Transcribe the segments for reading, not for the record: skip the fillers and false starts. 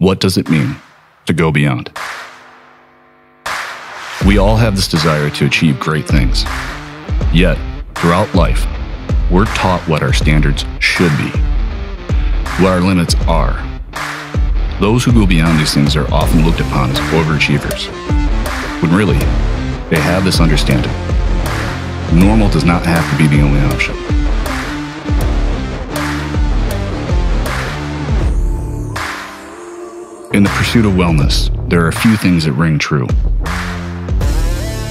What does it mean to go beyond? We all have this desire to achieve great things. Yet, throughout life, we're taught what our standards should be, what our limits are. Those who go beyond these things are often looked upon as overachievers, when really, they have this understanding. Normal does not have to be the only option. In the pursuit of wellness, there are a few things that ring true.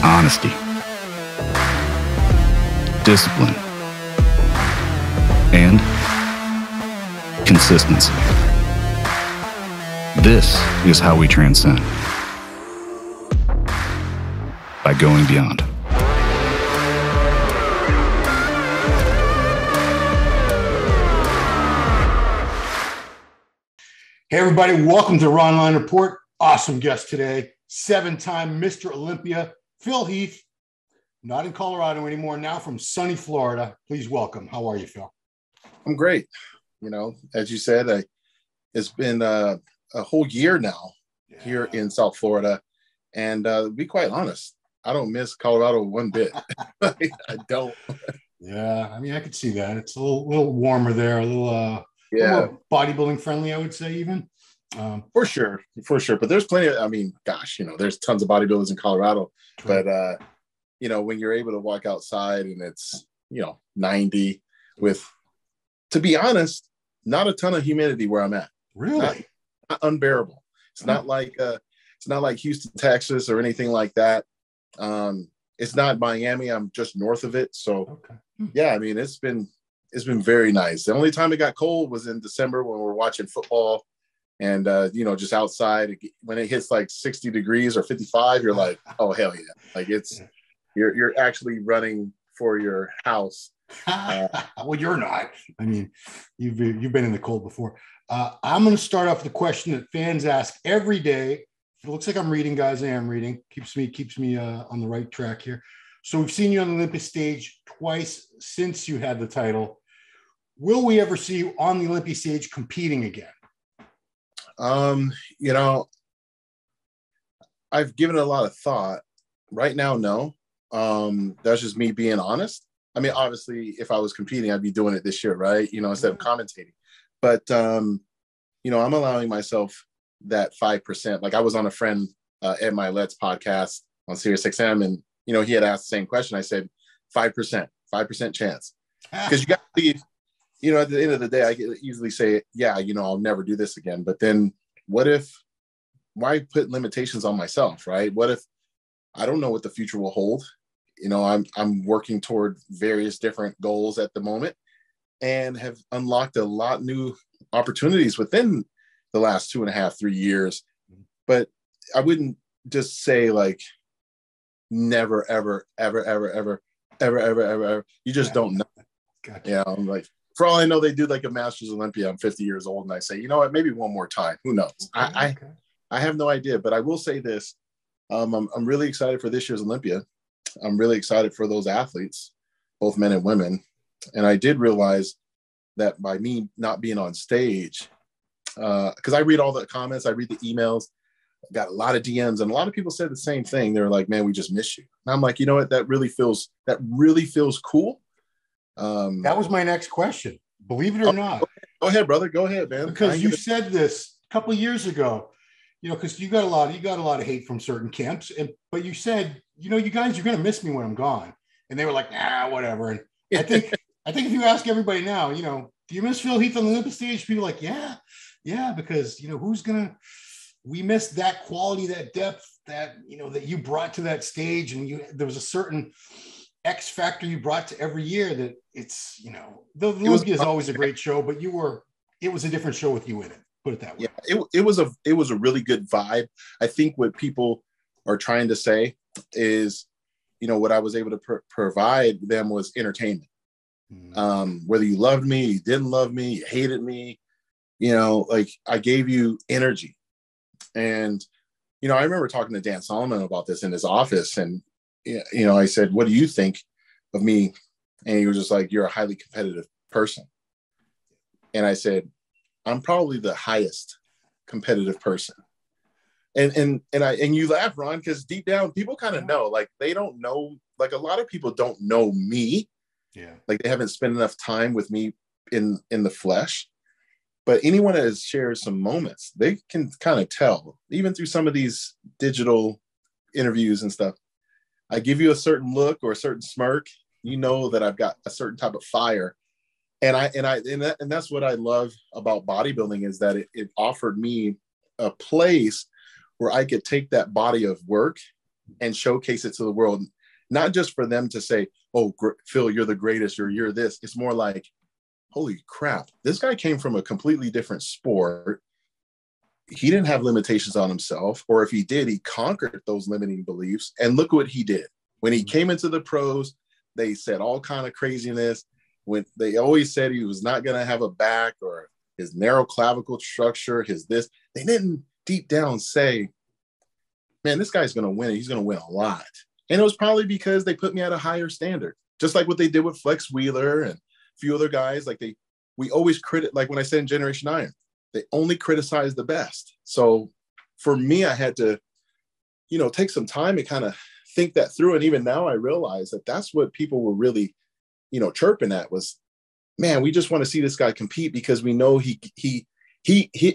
Honesty, discipline, and consistency. This is how we transcend. By going beyond. Hey everybody, welcome to Ronline Report. Awesome guest today, 7-time Mr. Olympia Phil Heath, not in Colorado anymore, now from sunny Florida. Please welcome. How are you, Phil? I'm great. You know, as you said, it's been a whole year now here in South Florida. And to be quite honest, I don't miss Colorado one bit. I don't. Yeah, I mean, I could see that. It's a little warmer there, a little more bodybuilding friendly, I would say, even. For sure. But there's plenty of, I mean, gosh, you know, there's tons of bodybuilders in Colorado. But, you know, when you're able to walk outside and it's, 90 with, to be honest, not a ton of humidity where I'm at. Really? Not unbearable. It's not like Houston, Texas or anything like that. It's not Miami. I'm just north of it. So, yeah, I mean, it's been very nice. The only time it got cold was in December when we were watching football and, just outside when it hits like 60 degrees or 55, you're like, oh, hell yeah. Like you're actually running for your house. Well, you're not. I mean, you've been in the cold before. I'm going to start off with a question that fans ask every day. It looks like I'm reading, guys. I am reading. Keeps me on the right track here. So we've seen you on the Olympia stage twice since you had the title. Will we ever see you on the Olympia stage competing again? I've given it a lot of thought. Right now, no. That's just me being honest. I mean, obviously, if I was competing, I'd be doing it this year, right? Instead of commentating. But, I'm allowing myself that 5%. Like I was on a friend at my Let's podcast on SiriusXM, and, he had asked the same question. I said, 5% chance. Because you got to leave. At the end of the day, I could easily say, yeah, I'll never do this again. But then why put limitations on myself, right? What if I don't know what the future will hold? I'm working toward various different goals at the moment and have unlocked a lot new opportunities within the last 2.5, 3 years. But I wouldn't just say like never, ever, ever, ever, ever, ever, ever, ever, ever. You just don't know. Gotcha. Yeah, I'm like, for all I know, they do like a Masters Olympia. I'm 50 years old, and I say, you know what? Maybe one more time. Who knows? I have no idea, but I will say this: I'm really excited for this year's Olympia. I'm really excited for those athletes, both men and women. And I did realize that by me not being on stage, because I read all the comments, I read the emails, I got a lot of DMs, and a lot of people said the same thing. They were like, "Man, we just miss you." And I'm like, you know what? That really feels cool. That was my next question. Believe it or not. Go ahead, brother. Go ahead, man. Because you said this a couple of years ago, because you got a lot of hate from certain camps, but you said, you guys, you're going to miss me when I'm gone, and they were like, nah, whatever. And I think if you ask everybody now, do you miss Phil Heath on the Olympia stage? People are like, yeah, because we missed that quality, that depth, that that you brought to that stage, and there was a certain X factor you brought to every year that it's, the Olympia is always a great show, but it was a different show with you in it. Put it that way. Yeah, it was a really good vibe. I think what people are trying to say is, what I was able to provide them was entertainment. Whether you loved me, you didn't love me, you hated me, like I gave you energy. And, I remember talking to Dan Solomon about this in his office, and I said, what do you think of me? And he was just like, you're a highly competitive person. And I said, I'm probably the highest competitive person. And you laugh, Ron, because deep down people kind of know, like they don't know, like a lot of people don't know me. Yeah. Like they haven't spent enough time with me in the flesh. But anyone that has shared some moments, they can kind of tell, even through some of these digital interviews and stuff. I give you a certain look or a certain smirk, you know that I've got a certain type of fire. And that's what I love about bodybuilding, is that it offered me a place where I could take that body of work and showcase it to the world, not just for them to say, "Oh, Phil, you're the greatest," or "You're this." It's more like, holy crap, this guy came from a completely different sport. He didn't have limitations on himself, or if he did, he conquered those limiting beliefs. And look what he did. When he came into the pros, they said all kind of craziness. When they always said he was not going to have a back, or his narrow clavicle structure, his this, they didn't deep down say, man, this guy's going to win. He's going to win a lot. And it was probably because they put me at a higher standard, just like what they did with Flex Wheeler and a few other guys. Like we always like when I said in Generation Iron, they only criticize the best. So for me, I had to, take some time and kind of think that through. And even now I realize that that's what people were really, chirping at was, man, we just want to see this guy compete because we know he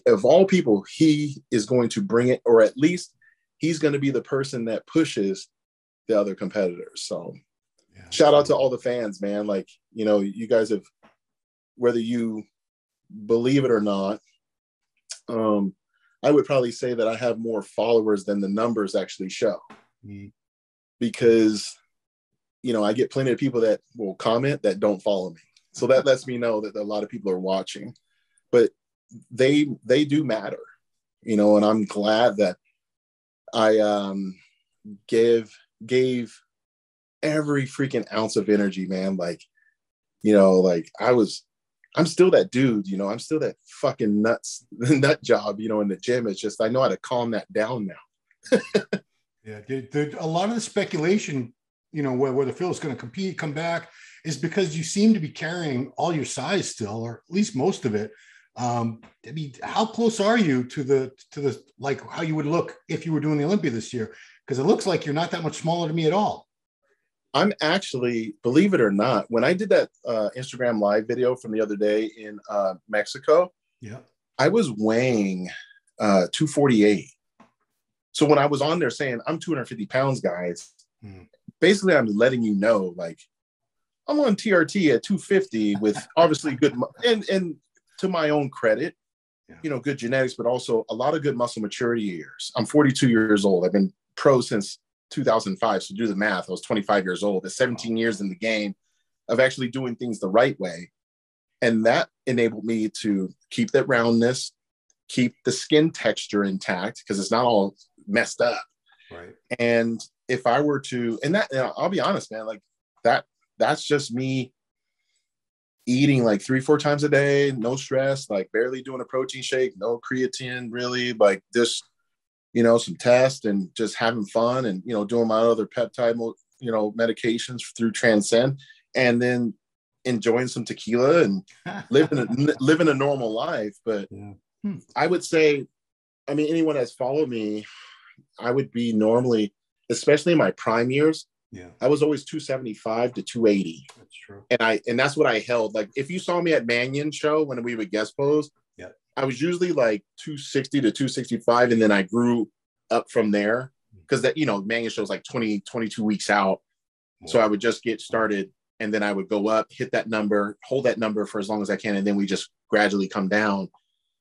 of all people, he is going to bring it, or at least he's going to be the person that pushes the other competitors. So shout out to all the fans, man. Like, you guys have, whether you believe it or not, I would probably say that I have more followers than the numbers actually show. Because, I get plenty of people that will comment that don't follow me. So that lets me know that a lot of people are watching, but they do matter, and I'm glad that I gave every freaking ounce of energy, man. Like, I'm still that dude, I'm still that fucking nut job, in the gym. It's just, I know how to calm that down now. Yeah. A lot of the speculation, whether Phil's going to compete, come back, is because you seem to be carrying all your size still, or at least most of it. How close are you to the like how you would look if you were doing the Olympia this year? Because it looks like you're not that much smaller than me at all. I'm actually, believe it or not, when I did that Instagram live video from the other day in Mexico, I was weighing 248. So when I was on there saying I'm 250 pounds, guys, basically I'm letting you know, like, I'm on TRT at 250 with obviously good, and to my own credit, good genetics, but also a lot of good muscle maturity years. I'm 42 years old. I've been pro since 2005. So do the math. I was 25 years old. That's 17 years in the game of actually doing things the right way. And that enabled me to keep that roundness, keep the skin texture intact, because it's not all messed up. Right. And if I were to, and I'll be honest, man, like that's just me eating like 3-4 times a day, no stress, like barely doing a protein shake, no creatine, really, like just, some tests and just having fun and, doing my other peptide, medications through Transcend, and then enjoying some tequila and living a normal life. But I would say, anyone that's followed me, I would be normally, especially in my prime years, I was always 275 to 280. That's true. And that's what I held. Like if you saw me at Mannion show when we would guest pose, I was usually like 260 to 265. And then I grew up from there because that, Mannion show is like 22 weeks out. Wow. So I would just get started and then I would go up, hit that number, hold that number for as long as I can. And then we just gradually come down.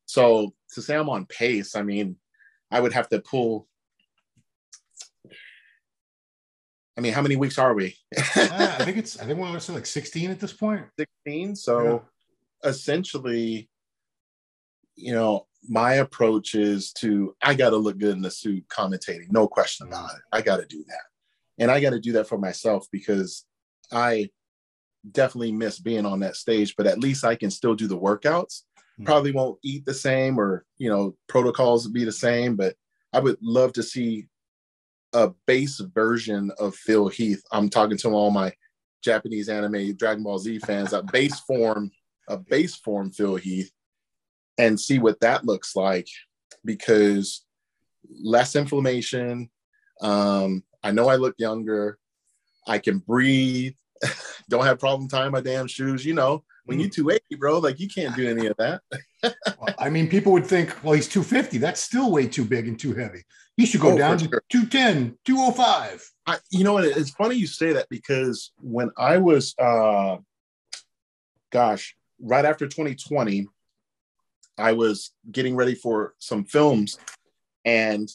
So to say I'm on pace, I would have to pull. How many weeks are we? I think we're like 16 at this point. 16. So essentially, my approach is I got to look good in the suit commentating. No question about it. I got to do that. And I got to do that for myself because I definitely miss being on that stage, but at least I can still do the workouts. Probably won't eat the same or, protocols will be the same, but I would love to see a base version of Phil Heath. I'm talking to all my Japanese anime Dragon Ball Z fans, a base form Phil Heath, and see what that looks like. because less inflammation. I know I look younger. I can breathe. Don't have problem tying my damn shoes. You know, when you're 280, bro, like you can't do any of that. Well, I mean, people would think, well, he's 250. That's still way too big and too heavy. He should go down to 210, 205. You know what? It's funny you say that, because when I was, right after 2020, I was getting ready for some films, and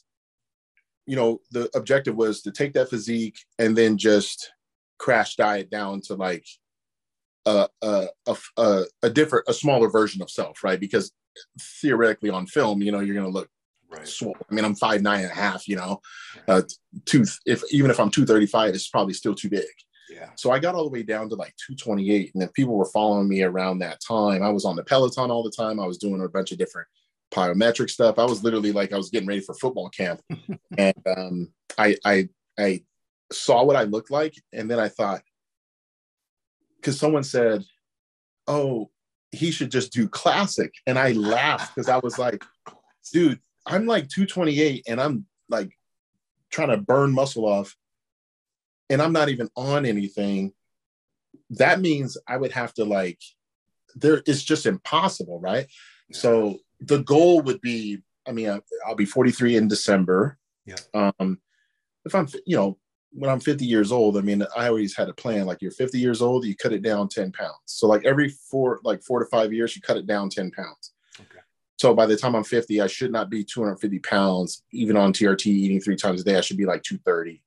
you know, the objective was to take that physique and then just crash diet down to like a smaller version of self, right? Because theoretically on film, you know, you're going to look swole. I mean, I'm 5'9.5", you know, even if I'm 235, it's probably still too big. Yeah. So I got all the way down to like 228, and then people were following me around that time. I was on the Peloton all the time. I was doing a bunch of different plyometric stuff. I was literally like, I was getting ready for football camp. And I saw what I looked like. And then I thought, because someone said, oh, he should just do classic. And I laughed, because I was like, dude, I'm like 228 and I'm like trying to burn muscle off, and I'm not even on anything. That means I would have to like, it's just impossible, right? Yeah. So the goal would be, I mean, I'll be 43 in December. Yeah. If I'm, you know, when I'm 50 years old, I mean, I always had a plan. Like, you're 50 years old, you cut it down 10 pounds. So like every 4 to 5 years, you cut it down 10 pounds. Okay. So by the time I'm 50, I should not be 250 pounds, even on TRT, eating 3 times a day. I should be like 230,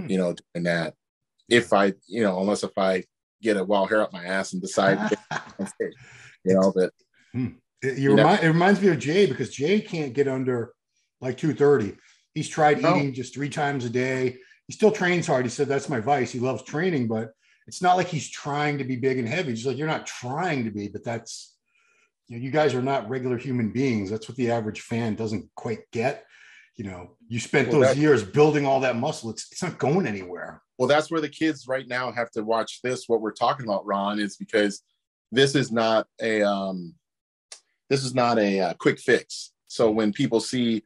you know, doing that. If I, you know, unless if I get a wild hair up my ass and decide, you know, that. It reminds me of Jay, because Jay can't get under like 230. He's tried eating just 3 times a day. He still trains hard. He said, that's my vice. He loves training, but it's not like he's trying to be big and heavy. He's like, you're not trying to be, but that's, you know, you guys are not regular human beings. That's what the average fan doesn't quite get. You know, you spent those years building all that muscle. It's not going anywhere. Well, that's where the kids right now have to watch this. What we're talking about, Ron, is because this is not a quick fix. So when people see,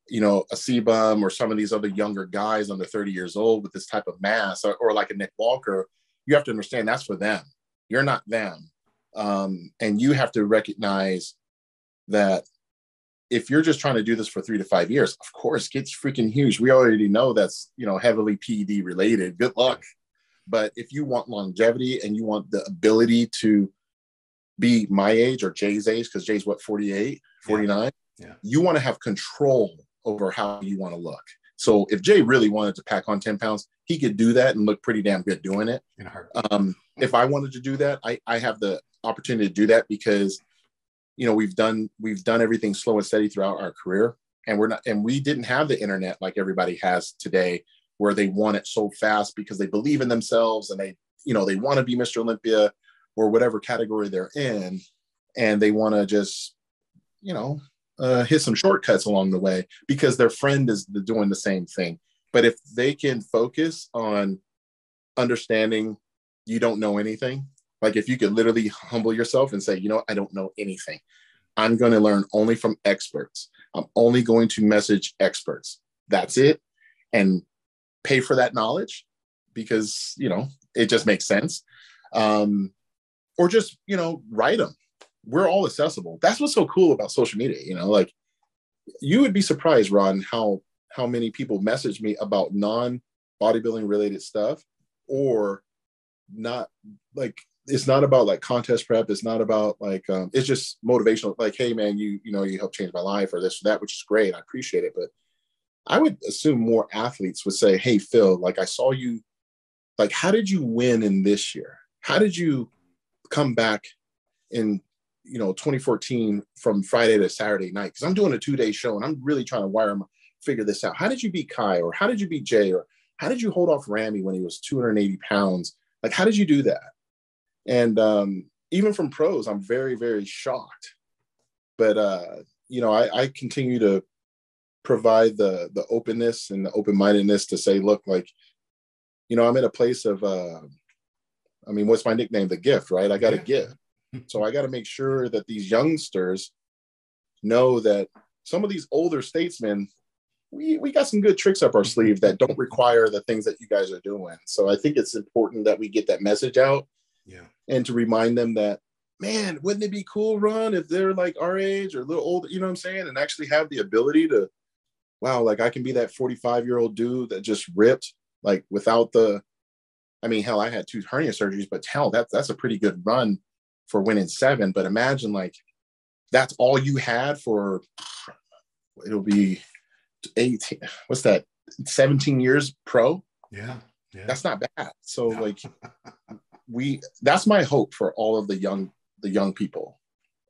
you know, a C-Bum or some of these other younger guys under 30 years old with this type of mass, or like a Nick Walker, you have to understand that's for them. You're not them. And you have to recognize that if you're just trying to do this for 3 to 5 years, of course, gets freaking huge. We already know that's, you know, heavily PED related. Good luck. But if you want longevity and you want the ability to be my age or Jay's age, because Jay's what, 48, 49, you want to have control over how you want to look. So if Jay really wanted to pack on 10 pounds, he could do that and look pretty damn good doing it. If I wanted to do that, I have the opportunity to do that, because, you know, we've done everything slow and steady throughout our career, and we didn't have the internet like everybody has today, where they want it so fast because they believe in themselves and they want to be Mr. Olympia or whatever category they're in, and they want to just, you know, hit some shortcuts along the way because their friend is doing the same thing. But if they can focus on understanding you don't know anything, like if you could literally humble yourself and say, you know, I don't know anything. I'm going to learn only from experts. I'm only going to message experts. That's it. And pay for that knowledge because, you know, it just makes sense. Or just, you know, write them. We're all accessible. That's what's so cool about social media. You know, like, you would be surprised, Ron, how many people message me about non-bodybuilding related stuff, or not, like, it's not about like contest prep. It's not about like, it's just motivational. Like, hey man, you know, you helped change my life or this or that, which is great. I appreciate it. But I would assume more athletes would say, hey, Phil, like, I saw you, like, how did you win in this year? How did you come back in, you know, 2014 from Friday to Saturday night? Because I'm doing a 2-day show and I'm really trying to figure this out. How did you beat Kai? Or how did you beat Jay? Or how did you hold off Ramy when he was 280 pounds? Like, how did you do that? And even from pros, I'm very, very shocked. But, you know, I continue to provide the openness and the open-mindedness to say, look, like, you know, I'm in a place of, I mean, what's my nickname? The gift, right? I got a gift. So I got to make sure that these youngsters know that some of these older statesmen, we got some good tricks up our sleeve that don't require the things that you guys are doing. So I think it's important that we get that message out, and to remind them that, man, wouldn't it be cool, Ron, if they're like our age or a little older, you know what I'm saying? And actually have the ability to, wow, like I can be that 45-year-old dude that just ripped, like without the, I mean, hell, I had 2 hernia surgeries, but hell, that's a pretty good run for winning 7. But imagine like, that's all you had for, it'll be 18, what's that, 17 years pro? Yeah. That's not bad. So like that's my hope for all of the young people,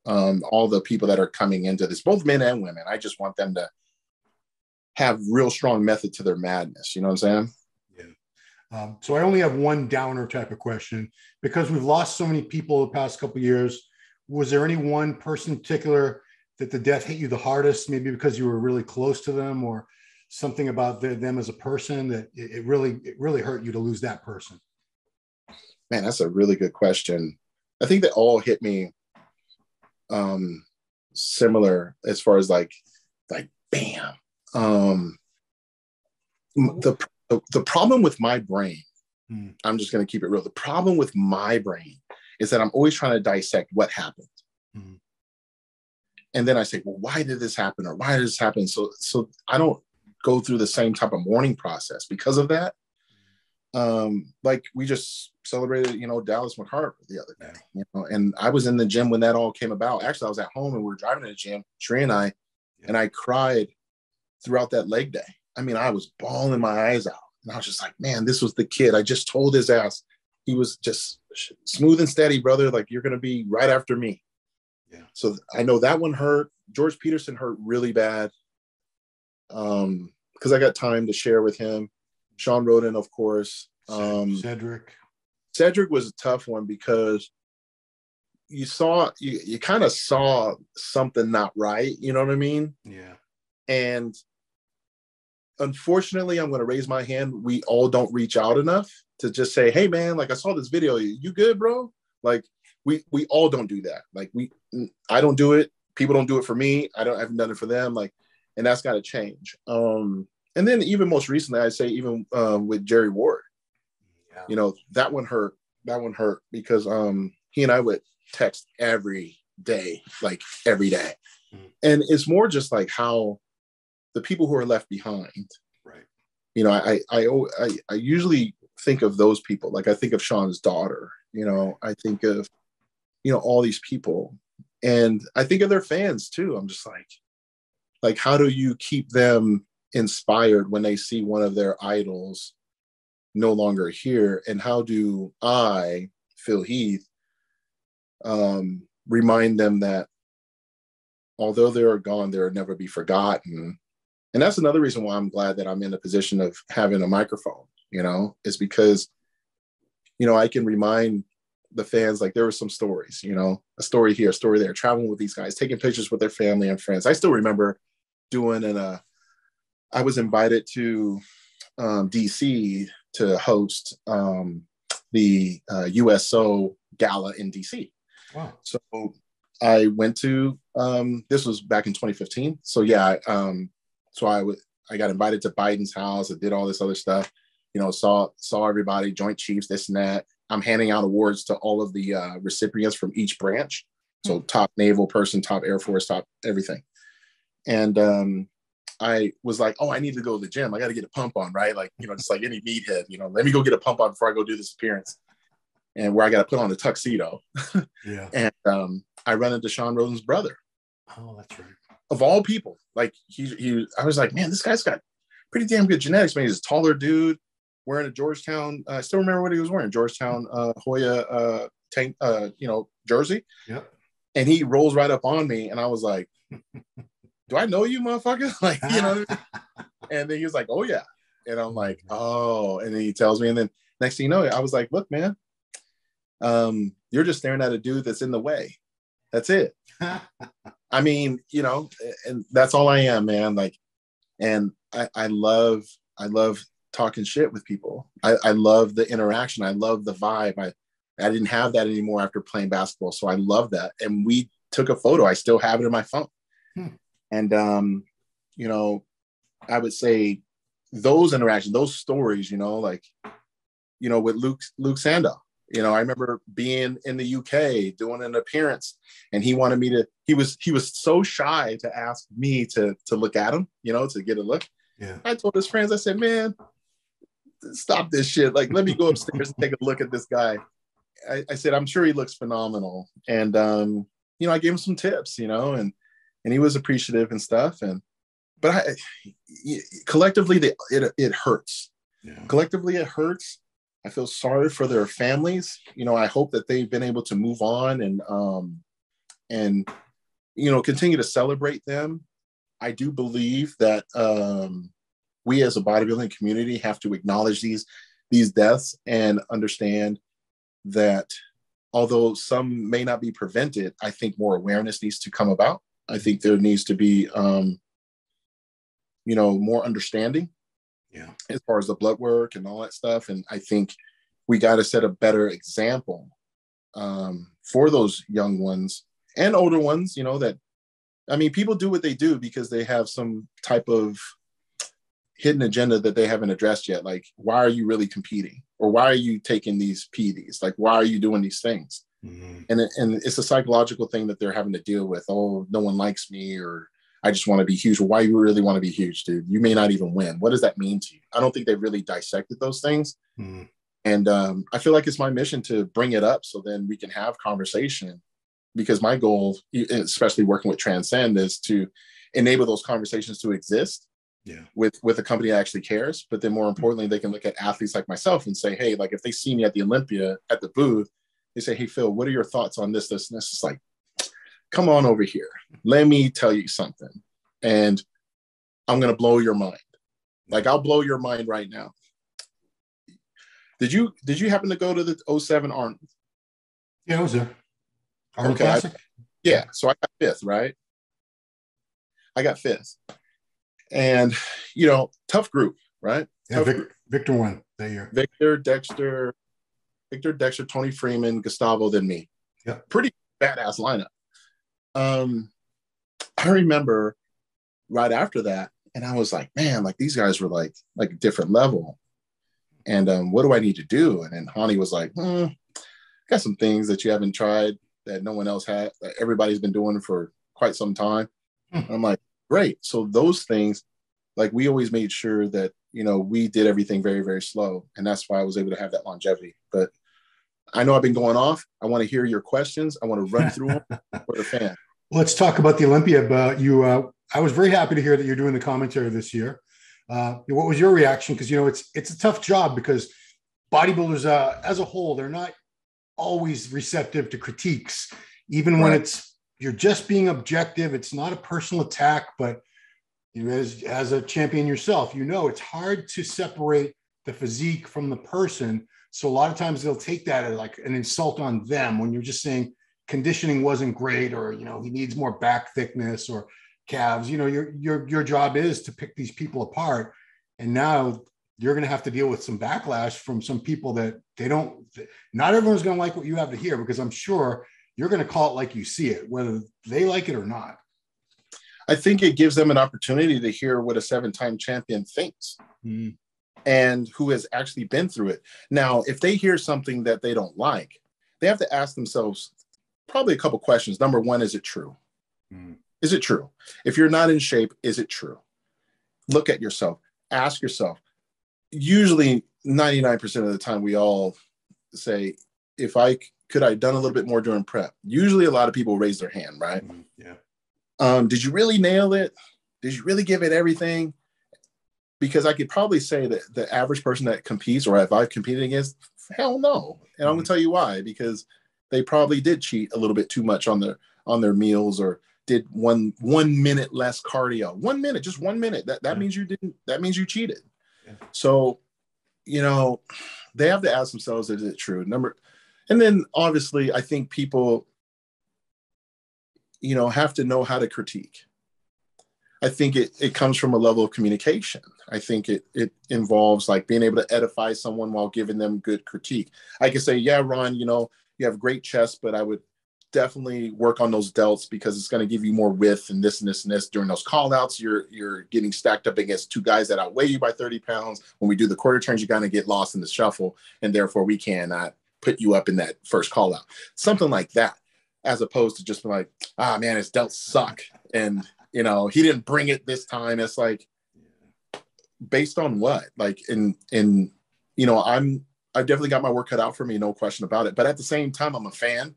all the people that are coming into this, both men and women. I just want them to have real strong method to their madness. You know what I'm saying? Yeah. So I only have one downer type of question, because we've lost so many people the past couple of years. Was there any one person in particular that the death hit you the hardest, maybe because you were really close to them, or something about them as a person that it really hurt you to lose that person? Man, that's a really good question. I think that all hit me similar as far as like bam. The problem with my brain, I'm just going to keep it real. The problem with my brain is that I'm always trying to dissect what happened. And then I say, well, why did this happen? Or why did this happen? So I don't go through the same type of mourning process because of that. Like we just celebrated, Dallas McCarver the other day, and I was in the gym when that all came about. Actually, I was at home and we were driving to the gym, Sheree and I cried throughout that leg day. I mean, I was bawling my eyes out, and I was just like, man, this was the kid. I just told his ass, he was just smooth and steady, brother. Like, you're going to be right after me. Yeah. So I know that one hurt. George Peterson hurt really bad. Because I got time to share with him. Sean Roden, of course. Cedric was a tough one, because you kind of saw something not right. You know what I mean? Yeah. And unfortunately, I'm going to raise my hand. We all don't reach out enough to just say, hey man, like I saw this video. You good, bro? Like we all don't do that. Like I don't do it. People don't do it for me. I haven't done it for them. Like, and that's got to change. And then even most recently, I'd say even with Jerry Ward, that one hurt. That one hurt because he and I would text every day. And it's more just like how the people who are left behind. Right. I usually think of those people. Like I think of Sean's daughter, I think of, all these people, and I think of their fans too. I'm just like, how do you keep them inspired when they see one of their idols no longer here? And how do I, Phil Heath, remind them that although they are gone, they'll never be forgotten? And that's another reason why I'm glad that I'm in a position of having a microphone, is because, I can remind the fans, like there were some stories, a story here, a story there, traveling with these guys, taking pictures with their family and friends. I still remember doing I was invited to DC to host the USO gala in DC. Wow. So I went to, this was back in 2015. So yeah, I got invited to Biden's house. I did all this other stuff, saw everybody, Joint Chiefs, this and that. I'm handing out awards to all of the recipients from each branch. So top naval person, top Air Force, top everything. And I was like, oh, I need to go to the gym. I got to get a pump on, right? Like, just like any meathead, let me go get a pump on before I go do this appearance. And where I got to put on the tuxedo. Yeah. And I run into Sean Roden's brother. Oh, that's right. Of all people. Like I was like, man, this guy's got pretty damn good genetics, man. He's a taller dude wearing a Georgetown. I still remember what he was wearing, Georgetown Hoya tank, jersey. Yep. And he rolls right up on me, and I was like, do I know you, motherfucker? Like, And then he was like, oh yeah. And I'm like, oh. And then he tells me, and then next thing you know, I was like, look, man, you're just staring at a dude that's in the way. That's it. I mean, and that's all I am, man. Like, and I love talking shit with people. I love the interaction. I love the vibe. I didn't have that anymore after playing basketball. So I love that. And we took a photo. I still have it in my phone. And, you know, I would say those interactions, those stories, you know, like, you know, with Luke Sandow, you know, I remember being in the UK doing an appearance, and he wanted me to, he was so shy to ask me to look at him, you know, to get a look. Yeah. I told his friends, I said, man, stop this shit. Like, let me go upstairs and take a look at this guy. I said, I'm sure he looks phenomenal. And, you know, I gave him some tips, you know, and he was appreciative and stuff. But collectively, it hurts. Yeah. Collectively, it hurts. I feel sorry for their families. You know, I hope that they've been able to move on and you know, continue to celebrate them. I do believe that we as a bodybuilding community have to acknowledge these deaths and understand that although some may not be prevented, I think more awareness needs to come about. I think there needs to be, you know, more understanding, yeah, as far as the blood work and all that stuff. And I think we got to set a better example for those young ones and older ones, you know, that, I mean, people do what they do because they have some type of hidden agenda that they haven't addressed yet. Like, why are you really competing? Or why are you taking these PDs? Like, why are you doing these things? Mm-hmm. And it's a psychological thing that they're having to deal with. Oh, no one likes me, or I just want to be huge. Well, why do you really want to be huge, dude? You may not even win. What does that mean to you? I don't think they've really dissected those things. Mm-hmm. And I feel like it's my mission to bring it up so then we can have conversation, because my goal, especially working with Transcend, is to enable those conversations to exist. Yeah. With a company that actually cares. But then more importantly, they can look at athletes like myself and say, hey, like if they see me at the Olympia at the booth, they say, hey, Phil, what are your thoughts on this, this, and this? It's like, come on over here. Let me tell you something. And I'm going to blow your mind. Like, I'll blow your mind right now. Did you happen to go to the 07 Arnold? Yeah, I was there. Arnold okay. Classic? Yeah. So I got fifth, right? I got fifth. And, you know, tough group, right? Yeah, Victor won that year. Victor, Dexter, Tony Freeman, Gustavo, then me. Yeah. Pretty badass lineup. I remember right after that, and I was like, man, like these guys were like a different level. And what do I need to do? And then Hani was like, got some things that you haven't tried that no one else had, that everybody's been doing for quite some time. I'm like, great. So those things, like we always made sure that, you know, we did everything very, very slow. And that's why I was able to have that longevity. But I know I've been going off. I want to hear your questions. I want to run through them for the fan. Let's talk about the Olympia. But I was very happy to hear that you're doing the commentary this year. What was your reaction? Because, you know, it's a tough job because bodybuilders as a whole, they're not always receptive to critiques, even when you're just being objective. It's not a personal attack, but you as a champion yourself, you know, it's hard to separate the physique from the person. So a lot of times they'll take that as like an insult on them when you're just saying conditioning wasn't great, or, you know, he needs more back thickness or calves. You know, your job is to pick these people apart. And now you're going to have to deal with some backlash from some people that not everyone's going to like what you have to hear, because I'm sure you're going to call it like you see it, whether they like it or not. I think it gives them an opportunity to hear what a 7-time champion thinks and who has actually been through it. Now, if they hear something that they don't like, they have to ask themselves probably a couple questions. Number one, is it true? Is it true? If you're not in shape, is it true? Look at yourself. Ask yourself. Usually 99% of the time we all say, if I could I have done a little bit more during prep? Usually a lot of people raise their hand, right? Yeah. Did you really nail it? Did you really give it everything? Because I could probably say that the average person that competes, or if I've competed against, hell no. And I'm going to tell you why. Because they probably did cheat a little bit too much on their meals, or did one minute less cardio. 1 minute, just 1 minute. That means you didn't. That means you cheated. Yeah. So, you know, they have to ask themselves, is it true? And then obviously, I think people, you know, have to know how to critique. I think it comes from a level of communication. I think it involves like being able to edify someone while giving them good critique. I can say, yeah, Ron, you know, you have great chest, but definitely work on those delts because it's going to give you more width and this and this and this. During those call outs, you're getting stacked up against two guys that outweigh you by 30 pounds. When we do the quarter turns, you're going to get lost in the shuffle, and therefore we cannot put you up in that first call out. Something like that, as opposed to just being like, ah, man, his delts suck. And, you know, he didn't bring it this time. It's like, based on what? Like, you know, I've definitely got my work cut out for me, no question about it. But at the same time, I'm a fan.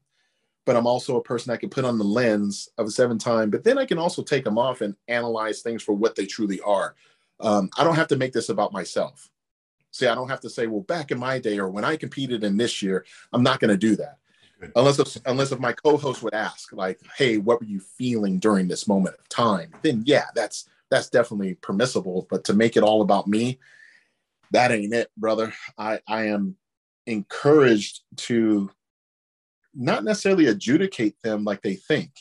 But I'm also a person that can put on the lens of a 7-time, but then I can also take them off and analyze things for what they truly are. I don't have to make this about myself. See, I don't have to say, well, back in my day or when I competed in this year, I'm not going to do that. Good. Unless if my co-host would ask, like, hey, what were you feeling during this moment of time? Then yeah, that's definitely permissible. But to make it all about me, that ain't it, brother. I am encouraged to not necessarily adjudicate them like they think.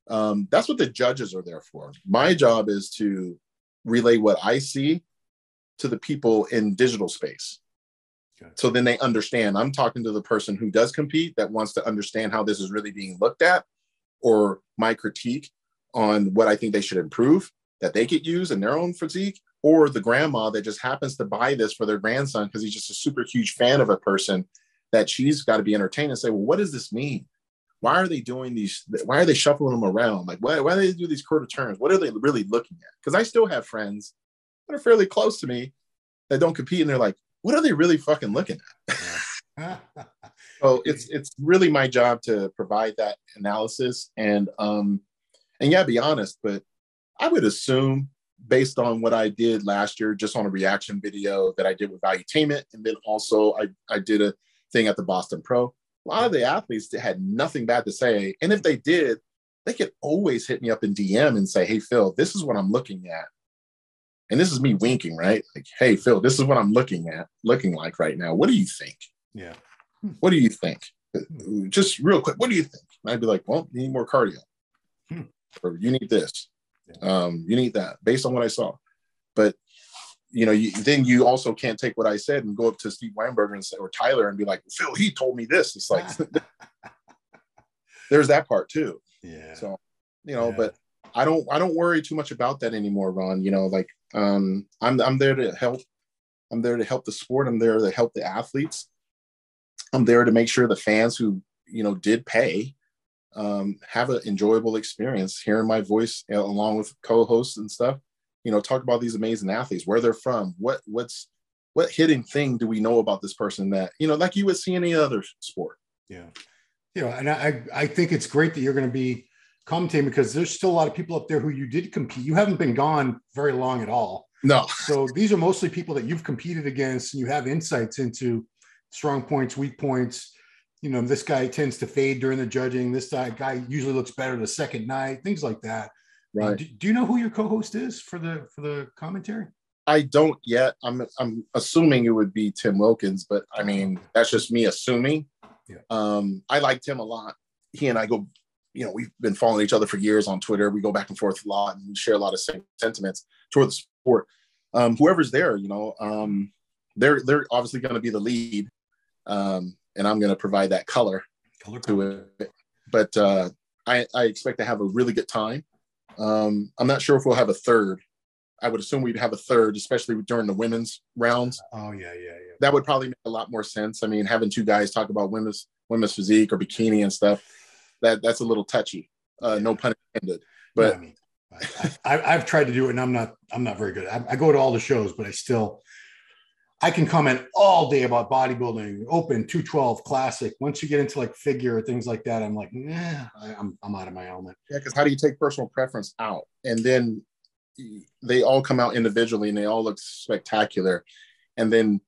That's what the judges are there for. My job is to relay what I see to the people in digital space. Okay. So then they understand. I'm talking to the person who does compete that wants to understand how this is really being looked at, or my critique on what I think they should improve that they could use in their own physique, or the grandma that just happens to buy this for their grandson because he's just a super huge fan of a person that she's got to be entertained and say, well, what does this mean? Why are they doing these? Why are they shuffling them around? Like, why do they do these quarter turns? What are they really looking at? Because I still have friends that are fairly close to me that don't compete, and they're like, what are they really fucking looking at? So it's really my job to provide that analysis and yeah, be honest. But I would assume, based on what I did last year, just on a reaction video that I did with Valuetainment, and then also I did a thing at the Boston Pro. A lot of the athletes had nothing bad to say. And if they did, they could always hit me up in DM and say, hey, Phil, this is what I'm looking at. And this is me winking, right? Like, hey, Phil, this is what I'm looking like right now. What do you think? Yeah. What do you think? Just real quick, what do you think? And I'd be like, well, you need more cardio. Or you need this. You need that, based on what I saw. But you know, then you also can't take what I said and go up to Steve Weinberger and say, or Tyler, and be like, Phil, he told me this. It's like, there's that part too. Yeah. So, you know, but I don't worry too much about that anymore, Ron. You know, like, I'm there to help. I'm there to help the sport. I'm there to help the athletes. I'm there to make sure the fans who, you know, did pay, have an enjoyable experience hearing my voice, you know, along with co-hosts and stuff. You know, talk about these amazing athletes, where they're from, what hidden thing do we know about this person that, you know, like you would see any other sport. Yeah. You know, and I think it's great that you're going to be commentating, because there's still a lot of people up there who you did compete. You haven't been gone very long at all. No. So these are mostly people that you've competed against, and you have insights into strong points, weak points. You know, this guy tends to fade during the judging. This guy usually looks better the second night, things like that. Right. Do you know who your co-host is for the commentary? I don't yet. I'm assuming it would be Tim Wilkins, but I mean, that's just me assuming. Yeah. I like Tim a lot. He and I go, you know, we've been following each other for years on Twitter. We go back and forth a lot, and we share a lot of same sentiments toward the sport. Whoever's there, you know, they're obviously going to be the lead, and I'm going to provide that color to it. But I expect to have a really good time. I'm not sure if we'll have a third. I would assume we'd have a third, especially during the women's rounds. Oh yeah. That would probably make a lot more sense. I mean, having two guys talk about women's physique or bikini and stuff, that's a little touchy. No pun intended. But yeah, I mean, I've tried to do it, and I'm not very good. I go to all the shows, but I can comment all day about bodybuilding, open, 212, classic. Once you get into like figure or things like that, I'm like, I'm out of my element. Yeah, because how do you take personal preference out? And then they all come out individually and they all look spectacular. And then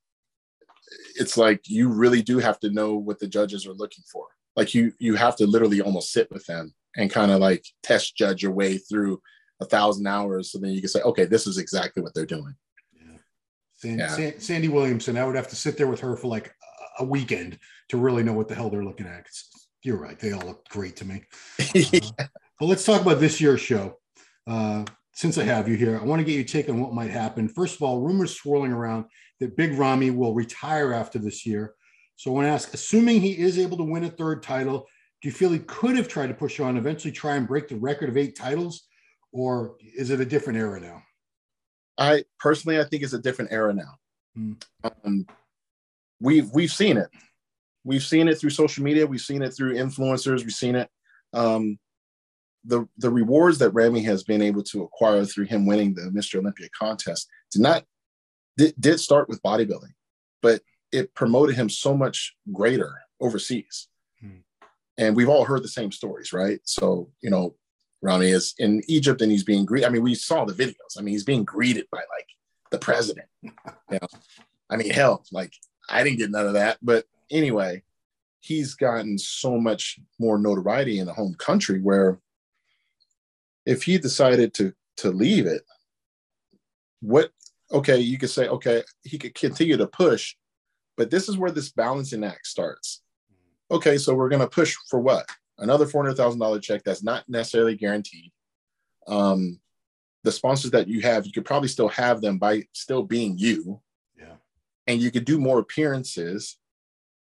it's like, you really do have to know what the judges are looking for. Like you have to literally almost sit with them and kind of like test judge your way through 1,000 hours. So then you can say, okay, this is exactly what they're doing. Sandy Williamson, I would have to sit there with her for like a weekend to really know what the hell they're looking at. You're right. They all look great to me. But let's talk about this year's show. Since I have you here, I want to get your take on what might happen. First of all, rumors swirling around that Big Ramy will retire after this year. So I want to ask, assuming he is able to win a third title, do you feel he could have tried to push on, eventually try and break the record of 8 titles, or is it a different era now? I think it's a different era now. Hmm. We've seen it. We've seen it through social media. We've seen it through influencers. We've seen it. The rewards that Ramy has been able to acquire through him winning the Mr. Olympia contest did start with bodybuilding, but it promoted him so much greater overseas. And we've all heard the same stories, right? So, Ramy is in Egypt and he's being greeted. I mean, we saw the videos. I mean, he's being greeted by like the president. I mean, hell, like I didn't get none of that. But anyway, he's gotten so much more notoriety in the home country where if he decided to leave it, you could say, okay, he could continue to push, but this is where this balancing act starts. Okay, so we're going to push for what? Another $400,000 check that's not necessarily guaranteed. The sponsors that you have, you could probably still have them by still being you. Yeah. And you could do more appearances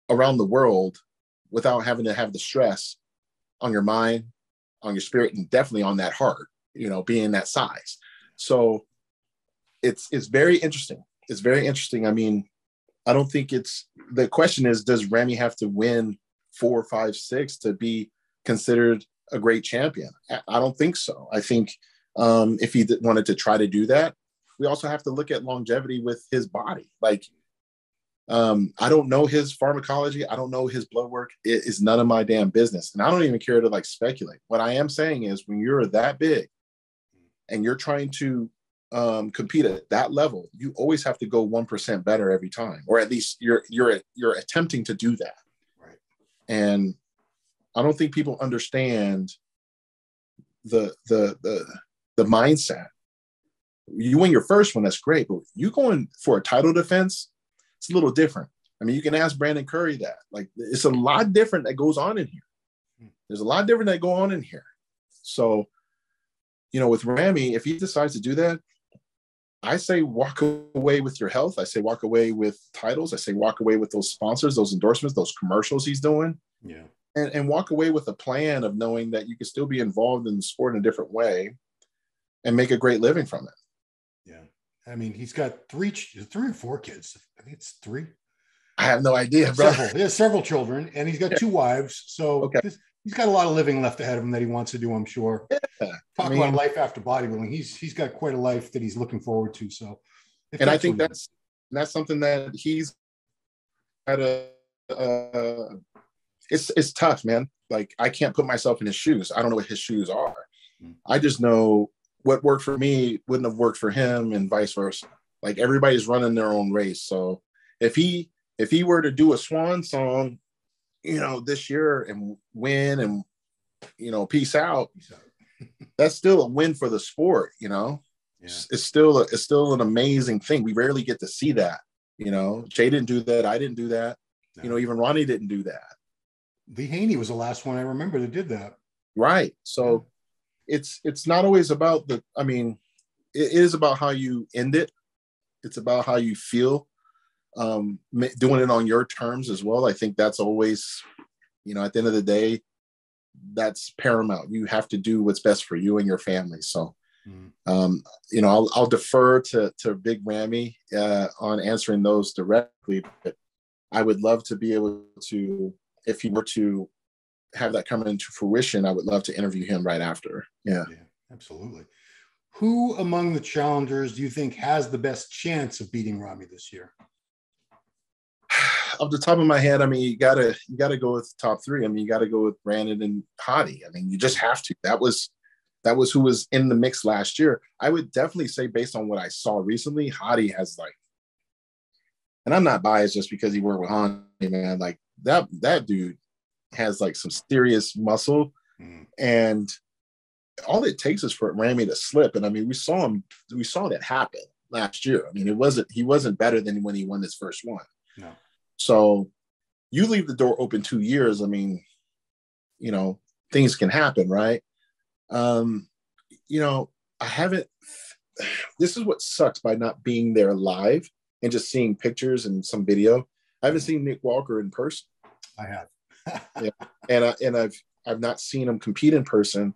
around the world without having to have the stress on your mind, on your spirit, and definitely on that heart, being that size. So it's very interesting. It's very interesting. I mean, I don't think the question is, does Ramy have to win 4, 5, 6 to be considered a great champion? I don't think so. I think if he wanted to try to do that, we also have to look at longevity with his body. Like, I don't know his pharmacology. I don't know his blood work. It is none of my damn business. And I don't even care to like speculate. What I am saying is when you're that big and you're trying to compete at that level, you always have to go 1% better every time, or at least you're attempting to do that. Right. And I don't think people understand the mindset. You win your first one, that's great, but you going for a title defense, it's a little different. I mean, you can ask Brandon Curry that. Like, it's a lot different that goes on in here. There's a lot different that go on in here. So, with Ramy, if he decides to do that, I say walk away with your health. I say walk away with titles. I say walk away with those sponsors, those endorsements, those commercials he's doing. Yeah. And walk away with a plan of knowing that you can still be involved in the sport in a different way and make a great living from it. Yeah. I mean, he's got 3 or 4 kids. I think it's 3. I have no idea, bro. He has several children, and he's got 2 wives. So he's got a lot of living left ahead of him that he wants to do, I'm sure. Yeah. Talk about life after bodybuilding. He's got quite a life that he's looking forward to. So, I think that's something that he's had it's tough, man. Like, I can't put myself in his shoes. I don't know what his shoes are. I just know what worked for me wouldn't have worked for him, and vice versa. Like, everybody's running their own race. So if he were to do a swan song, this year and win and, peace out, that's still a win for the sport. Yeah. It's still an amazing thing. We rarely get to see that. Jay didn't do that. I didn't do that. No. Even Ronnie didn't do that. Lee Haney was the last one I remember that did that. Right. So it's not always about it is about how you end it. It's about how you feel, doing it on your terms as well. I think that's always, at the end of the day, that's paramount. You have to do what's best for you and your family. So, I'll defer to Big Ramy on answering those directly, but I would love to be able to, if he were to have that come into fruition, I would love to interview him right after. Yeah, absolutely. Who among the challengers do you think has the best chance of beating Ramy this year? Off the top of my head, you gotta go with the top 3. You gotta go with Brandon and Hadi. You just have to. That was who was in the mix last year. I would definitely say, based on what I saw recently, Hadi has and I'm not biased just because he worked with Hadi, man. Like, that dude has some serious muscle, and all it takes is for Ramy to slip. And we saw that happen last year. He wasn't better than when he won his first one. No. So you leave the door open 2 years. Things can happen, right? I haven't, this is what sucks by not being there live and just seeing pictures and some video. I haven't seen Nick Walker in person. I have. Yeah. And I've not seen him compete in person.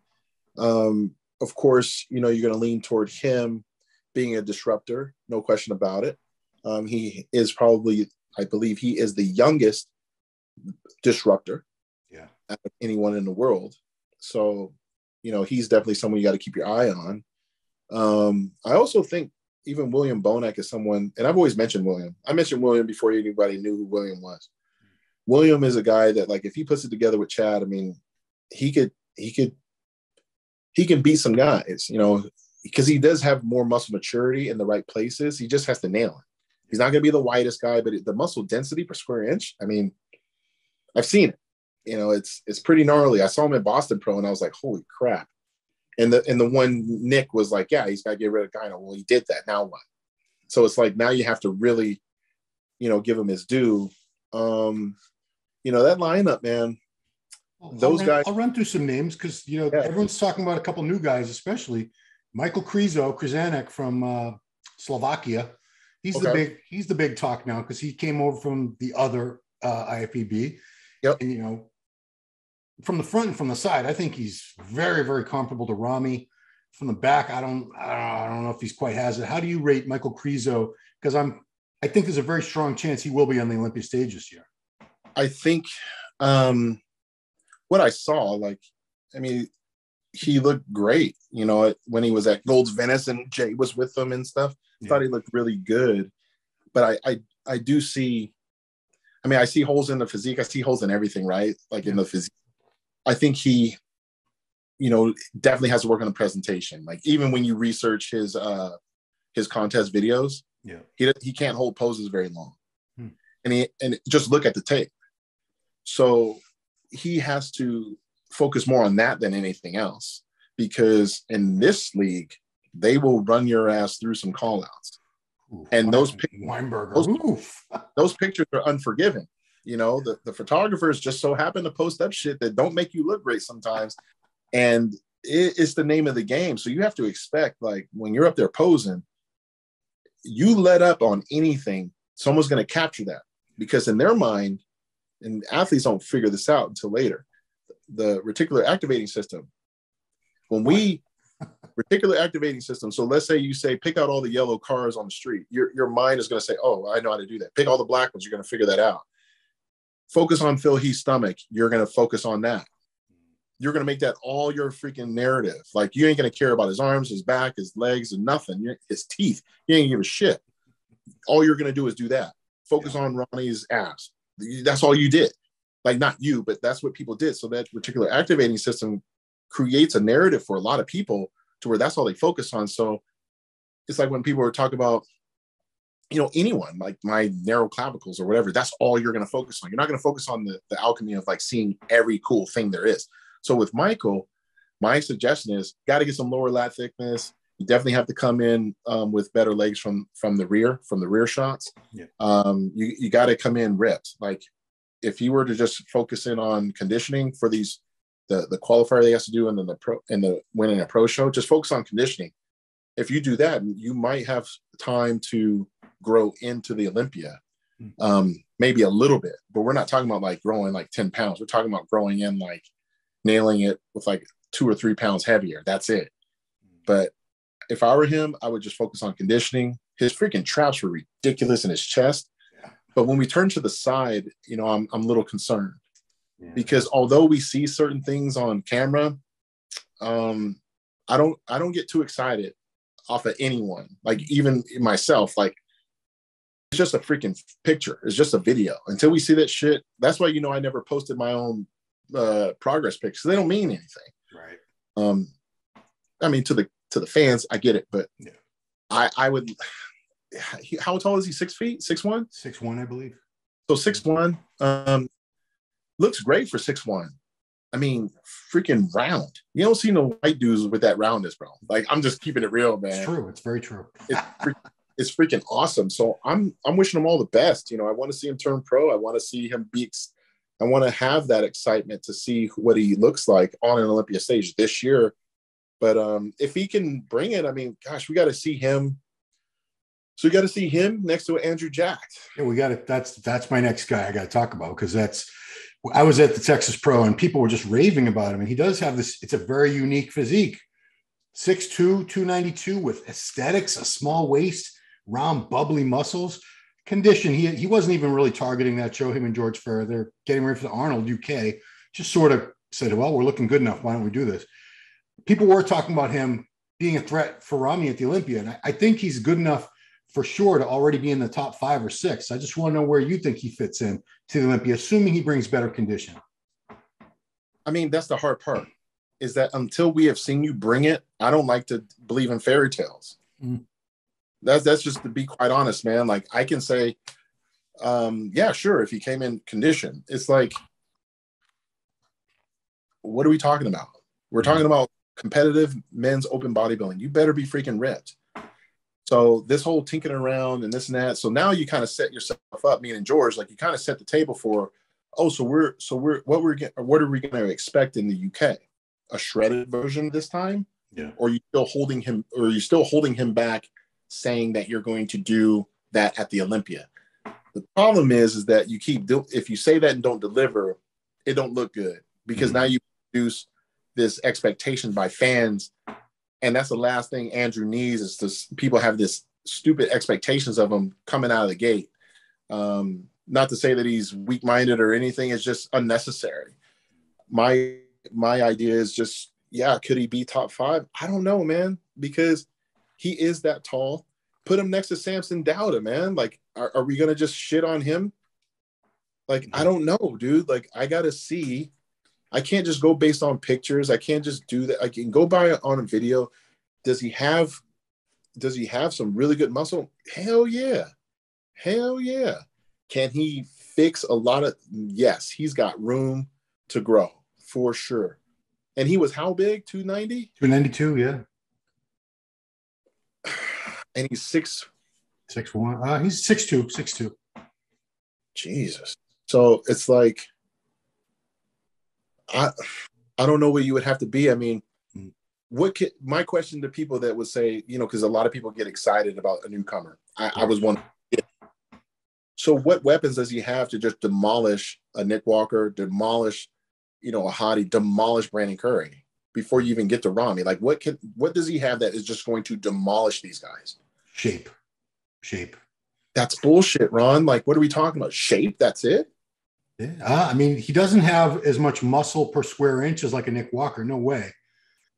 Of course, you know, you're going to lean toward him being a disruptor, no question about it. He is probably, I believe he is the youngest disruptor out of anyone in the world. So, you know, he's definitely someone you got to keep your eye on. I also think even William Bonac is someone, and I've always mentioned William. I mentioned William before anybody knew who William was. William is a guy that, like, if he puts it together with Chad, I mean, he can beat some guys, you know, because he does have more muscle maturity in the right places. He just has to nail it. He's not going to be the widest guy, but the muscle density per square inch, I mean, I've seen it. You know, it's pretty gnarly. I saw him at Boston Pro, and I was like, holy crap. And the one Nick was like, yeah, he's got to get rid of Gyno. Well, he did that. Now what? So it's like, now you have to really, you know, give him his due. You know, that lineup, man, those guys. I'll run through some names because, you know, everyone's talking about a couple new guys, especially Michael Krizanek from Slovakia. He's the big talk now because he came over from the other IFBB. Yep. And, you know, from the front and from the side, I think he's very, very comparable to Ramy. From the back, I don't know if he's quite has it. How do you rate Michael Krizo? Because I think there's a very strong chance he will be on the Olympia stage this year. I think what I saw, like, I mean, he looked great, you know, when he was at Gold's Venice and Jay was with him and stuff. I thought he looked really good. But I do see, I mean, I see holes in the physique. I see holes in everything, right? Like in the physique. I think he, you know, definitely has to work on the presentation. Like, even when you research his contest videos, he can't hold poses very long. And just look at the tape. So he has to focus more on that than anything else, because in this league, they will run your ass through some call outs. And those pictures are unforgiving. You know, the photographers just so happen to post up shit that don't make you look great sometimes. And it's the name of the game. So you have to expect, like, when you're up there posing, you let up on anything, someone's going to capture that, because in their mind, and athletes don't figure this out until later, the reticular activating system, reticular activating system. So let's say you say, pick out all the yellow cars on the street. Your mind is going to say, oh, I know how to do that. Pick all the black ones. You're going to figure that out. Focus on Phil Heath's stomach. You're going to focus on that. You're going to make that all your freaking narrative. Like, you ain't going to care about his arms, his back, his legs, and nothing. His teeth. You ain't give a shit. All you're going to do is do that. Focus on Ronnie's ass. That's all you did. Like, not you, but that's what people did. So that reticular activating system creates a narrative for a lot of people to where that's all they focus on. So it's like when people were talking about, you know, anyone, like my narrow clavicles or whatever, that's all you're going to focus on. You're not going to focus on the alchemy of, like, seeing every cool thing there is. So with Michael, my suggestion is, got to get some lower lat thickness. You definitely have to come in with better legs from the rear shots. You got to come in ripped. Like, if you were to just focus in on conditioning for these, the qualifier they have to do, and then the winning a pro show, just focus on conditioning. If you do that, you might have time to grow into the Olympia, maybe a little bit, but we're not talking about like growing like 10 pounds. We're talking about growing in, like nailing it with like 2 or 3 pounds heavier. That's it. But if I were him, I would just focus on conditioning. His freaking traps were ridiculous in his chest. But when we turn to the side, you know, I'm a little concerned because although we see certain things on camera, I don't get too excited off of anyone. Like, even myself, like, it's just a freaking picture. It's just a video. Until we see that shit, that's why, you know, I never posted my own progress pics. They don't mean anything. Right. I mean, to the fans, I get it, but I would. How tall is he? 6 feet? 6'1"? 6'1", I believe. So 6'1", looks great for 6'1". I mean, freaking round. You don't see no white dudes with that roundness, bro. Like, I'm just keeping it real, man. It's true. It's very true. It's freaking awesome. So I'm wishing him all the best. You know, I want to see him turn pro. I want to see him I want to have that excitement to see what he looks like on an Olympia stage this year. But if he can bring it, I mean, gosh, we got to see him. So we got to see him next to Andrew Jack. Yeah, we got it. That's my next guy I got to talk about, because that's I was at the Texas Pro and people were just raving about him. And he does have this, it's a very unique physique. 6'2", 292 with aesthetics, a small waist, round, bubbly muscles. Condition, he wasn't even really targeting that show, him and George Farah. They're getting ready for the Arnold UK. Just sort of said, well, we're looking good enough. Why don't we do this? People were talking about him being a threat for Ramy at the Olympia. And I think he's good enough for sure to already be in the top 5 or 6. I just want to know where you think he fits in to the Olympia, assuming he brings better condition. I mean, that's the hard part, is that until we have seen you bring it, I don't like to believe in fairy tales. Mm. That's just to be quite honest, man. Like I can say, yeah, sure, if he came in condition. It's like, what are we talking about? We're talking about competitive men's open bodybuilding. You better be freaking ripped. So this whole tinkering around and this and that. So now you kind of set yourself up, me and George, like you kind of set the table for, what are we going to expect in the UK? A shredded version this time? Yeah. Or are you still holding him back, saying that you're going to do that at the Olympia? The problem is that if you say that and don't deliver, it don't look good, because now you produce this expectation by fans. And that's the last thing Andrew needs, is this, people have this stupid expectations of him coming out of the gate. Not to say that he's weak-minded or anything. It's just unnecessary. My idea is just, yeah, could he be top 5? I don't know, man, because he is that tall. Put him next to Samson Dowda, man. Like, are we going to just shit on him? Like, I don't know, dude. Like, I got to see. I can't just go based on pictures. I can't just do that. I can go by on a video. Does he have some really good muscle? Hell yeah. Hell yeah. Can he fix a lot of? Yes, he's got room to grow for sure. And he was how big? 290? 292, yeah. And he's 6'1". He's 6'2". Jesus. So it's like, I don't know where you would have to be. I mean, my question to people that would say, because a lot of people get excited about a newcomer. I was one. So what weapons does he have to just demolish a Nick Walker, demolish, a Hottie, demolish Brandon Curry before you even get to Ramy? Like what does he have that is just going to demolish these guys? Shape. That's bullshit, Ron. Like, what are we talking about? Shape? That's it? Yeah. I mean, he doesn't have as much muscle per square inch as like a Nick Walker. No way.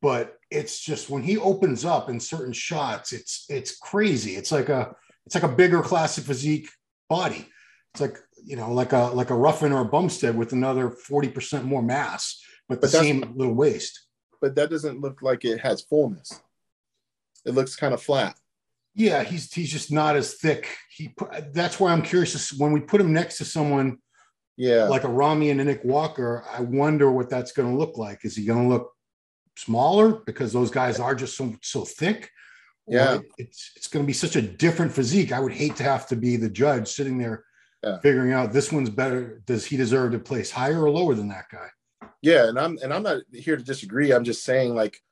But it's just when he opens up in certain shots, it's crazy. It's like a bigger classic physique body. It's like, like a Ruffin or a Bumstead with another 40% more mass, but the same little waist. But that doesn't look like it has fullness. It looks kind of flat. Yeah, he's just not as thick. That's why I'm curious when we put him next to someone, like a Ramy and a Nick Walker. I wonder what that's going to look like. Is he going to look smaller because those guys are just so thick? Yeah, it's going to be such a different physique. I would hate to have to be the judge sitting there figuring out this one's better. Does he deserve to place higher or lower than that guy? Yeah, and I'm not here to disagree. I'm just saying, like,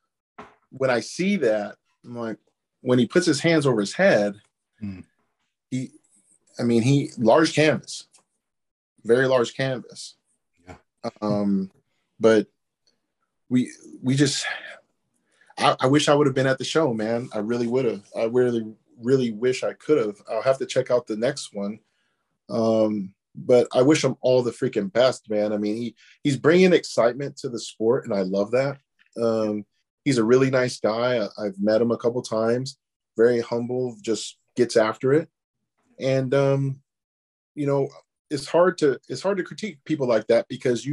when I see that, I'm like, when he puts his hands over his head, he large canvas, very large canvas. Yeah. But we just, I wish I would have been at the show, man. I really would have. I really wish I could have. I'll have to check out the next one. But I wish him all the freaking best, man. I mean, he's bringing excitement to the sport, and I love that. He's a really nice guy. I've met him a couple times. Very humble, just gets after it. And it's hard to critique people like that because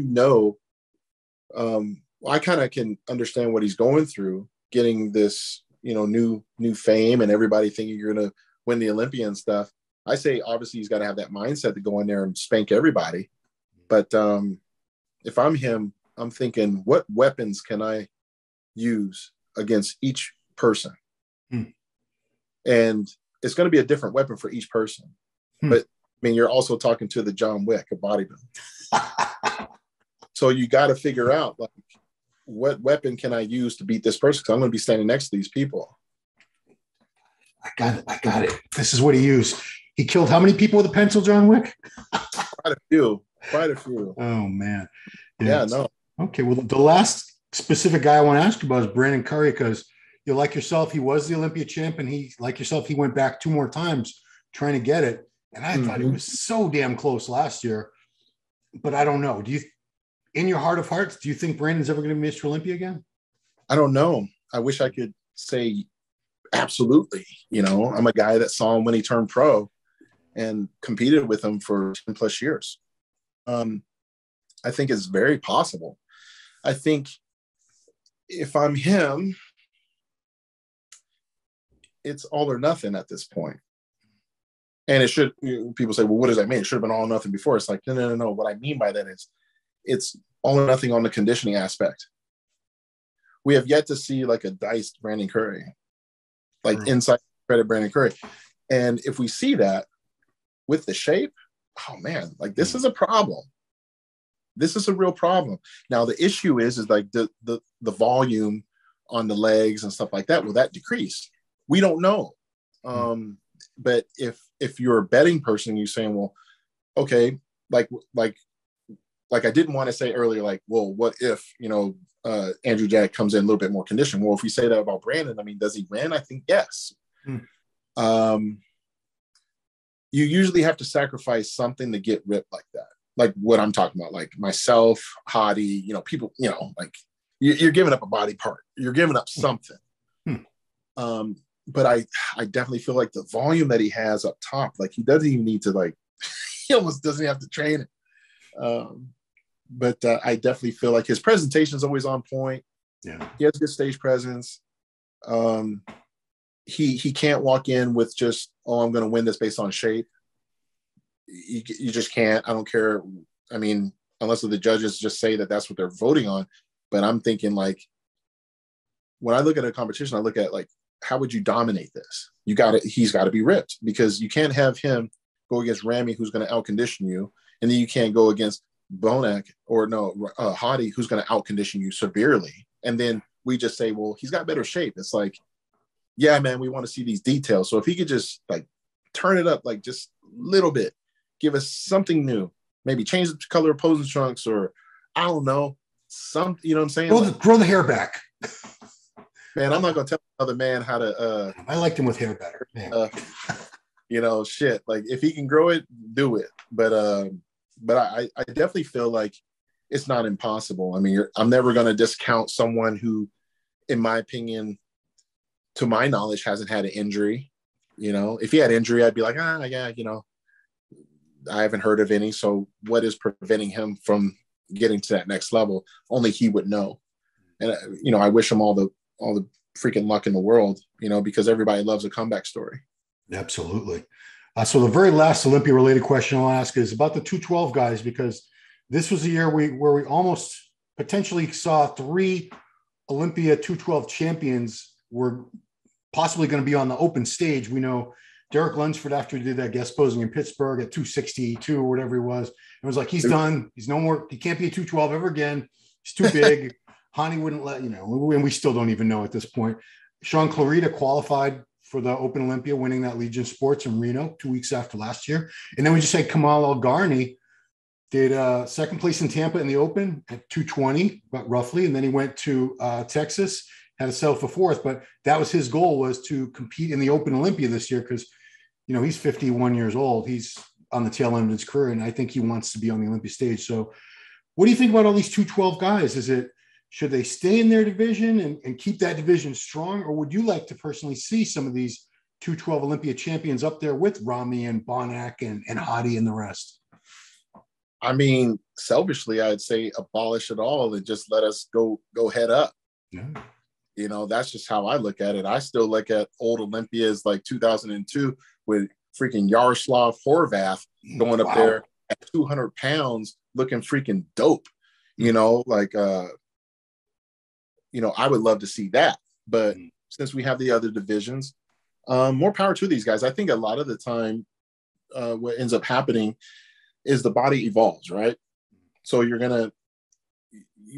I kind of can understand what he's going through, getting this new fame and everybody thinking you're gonna win the Olympia and stuff. I say obviously he's got to have that mindset to go in there and spank everybody. But if I'm him, I'm thinking, what weapons can I use against each person? And it's going to be a different weapon for each person. But I mean, you're also talking to the John Wick of bodybuilding. So you got to figure out, like, what weapon can I use to beat this person? Because I'm going to be standing next to these people. I got it. This is what he used. He killed how many people with a pencil, John Wick? Quite a few. Quite a few. Oh man. Yeah, no. Okay. Well, the last specific guy I want to ask you about is Brandon Curry, because you like yourself, he was the Olympia champ, and he, like yourself, he went back 2 more times trying to get it. And I thought he was so damn close last year. But I don't know. Do you, in your heart of hearts, do you think Brandon's ever going to be Mr. Olympia again? I don't know. I wish I could say absolutely. You know, I'm a guy that saw him when he turned pro and competed with him for 10 plus years. I think it's very possible. I think if I'm him, it's all or nothing at this point. And it should, people say, well, what does that mean? It should have been all or nothing before. It's like, no. What I mean by that is it's all or nothing on the conditioning aspect. We have yet to see like a diced Brandon Curry, like inside credit Brandon Curry. And if we see that with the shape, oh man, like this is a problem. This is a real problem. Now the issue is like the volume on the legs and stuff like that. Will that decrease? We don't know. But if you're a betting person, you're saying, well, okay, like I didn't want to say earlier, like, well, what if, Andrew Jack comes in a little bit more conditioned? Well, if we say that about Brandon, I mean, does he win? I think yes. You usually have to sacrifice something to get ripped like that. Like what I'm talking about, like myself, Hottie, people, like you're giving up a body part. You're giving up something. But I definitely feel like the volume that he has up top, like he doesn't even need to, like, he almost doesn't have to train it. But I definitely feel like his presentation is always on point. Yeah, he has good stage presence. He can't walk in with just, oh, I'm going to win this based on shape. You just can't. I don't care. I mean, unless the judges just say that that's what they're voting on. But I'm thinking, like, when I look at a competition, I look at, like, how would you dominate this? He's got to be ripped, because you can't have him go against Ramy, who's going to outcondition you, and then you can't go against Bonak or Hottie, who's going to outcondition you severely. And then we just say, well, he's got better shape. It's like, yeah, man, we want to see these details. So if he could just, like, turn it up, like, just a little bit, give us something new, maybe change the color of posing trunks, or I don't know, something, you know what I'm saying? Grow the hair back. Man, I'm not going to tell another man how to. I liked him with hair better. Shit. Like, if he can grow it, do it. But I definitely feel like it's not impossible. I mean, I'm never going to discount someone who, in my opinion, to my knowledge, hasn't had an injury. If he had injury, I'd be like, yeah, I haven't heard of any. So what is preventing him from getting to that next level? Only he would know. And, I wish him all the freaking luck in the world, because everybody loves a comeback story. Absolutely. So the very last Olympia related question I'll ask is about the 212 guys, because this was a year where we almost potentially saw 3 Olympia 212 champions were possibly going to be on the open stage. We know Derek Lunsford, after he did that guest posing in Pittsburgh at 262 or whatever he was, it was like, he's done. He's no more. He can't be a 212 ever again. He's too big. Hani wouldn't let, and we still don't even know at this point. Sean Clarita qualified for the Open Olympia, winning that Legion Sports in Reno 2 weeks after last year. And then we just had Kamal El-Garni did second place in Tampa in the Open at 220, but roughly. And then he went to Texas, had to settle for 4th. But that was his goal, was to compete in the Open Olympia this year, because, he's 51 years old. He's on the tail end of his career, and I think he wants to be on the Olympia stage. So what do you think about all these 212 guys? Should they stay in their division and keep that division strong? Or would you like to personally see some of these 212 Olympia champions up there with Ramy and Bonak and Hottie and the rest? I mean, selfishly, I'd say abolish it all and just let us go head up. Yeah. That's just how I look at it. I still look at old Olympias like 2002 with freaking Yaroslav Horvath going up there at 200 pounds looking freaking dope. I would love to see that. But since we have the other divisions, more power to these guys. I think a lot of the time what ends up happening is the body evolves, right? So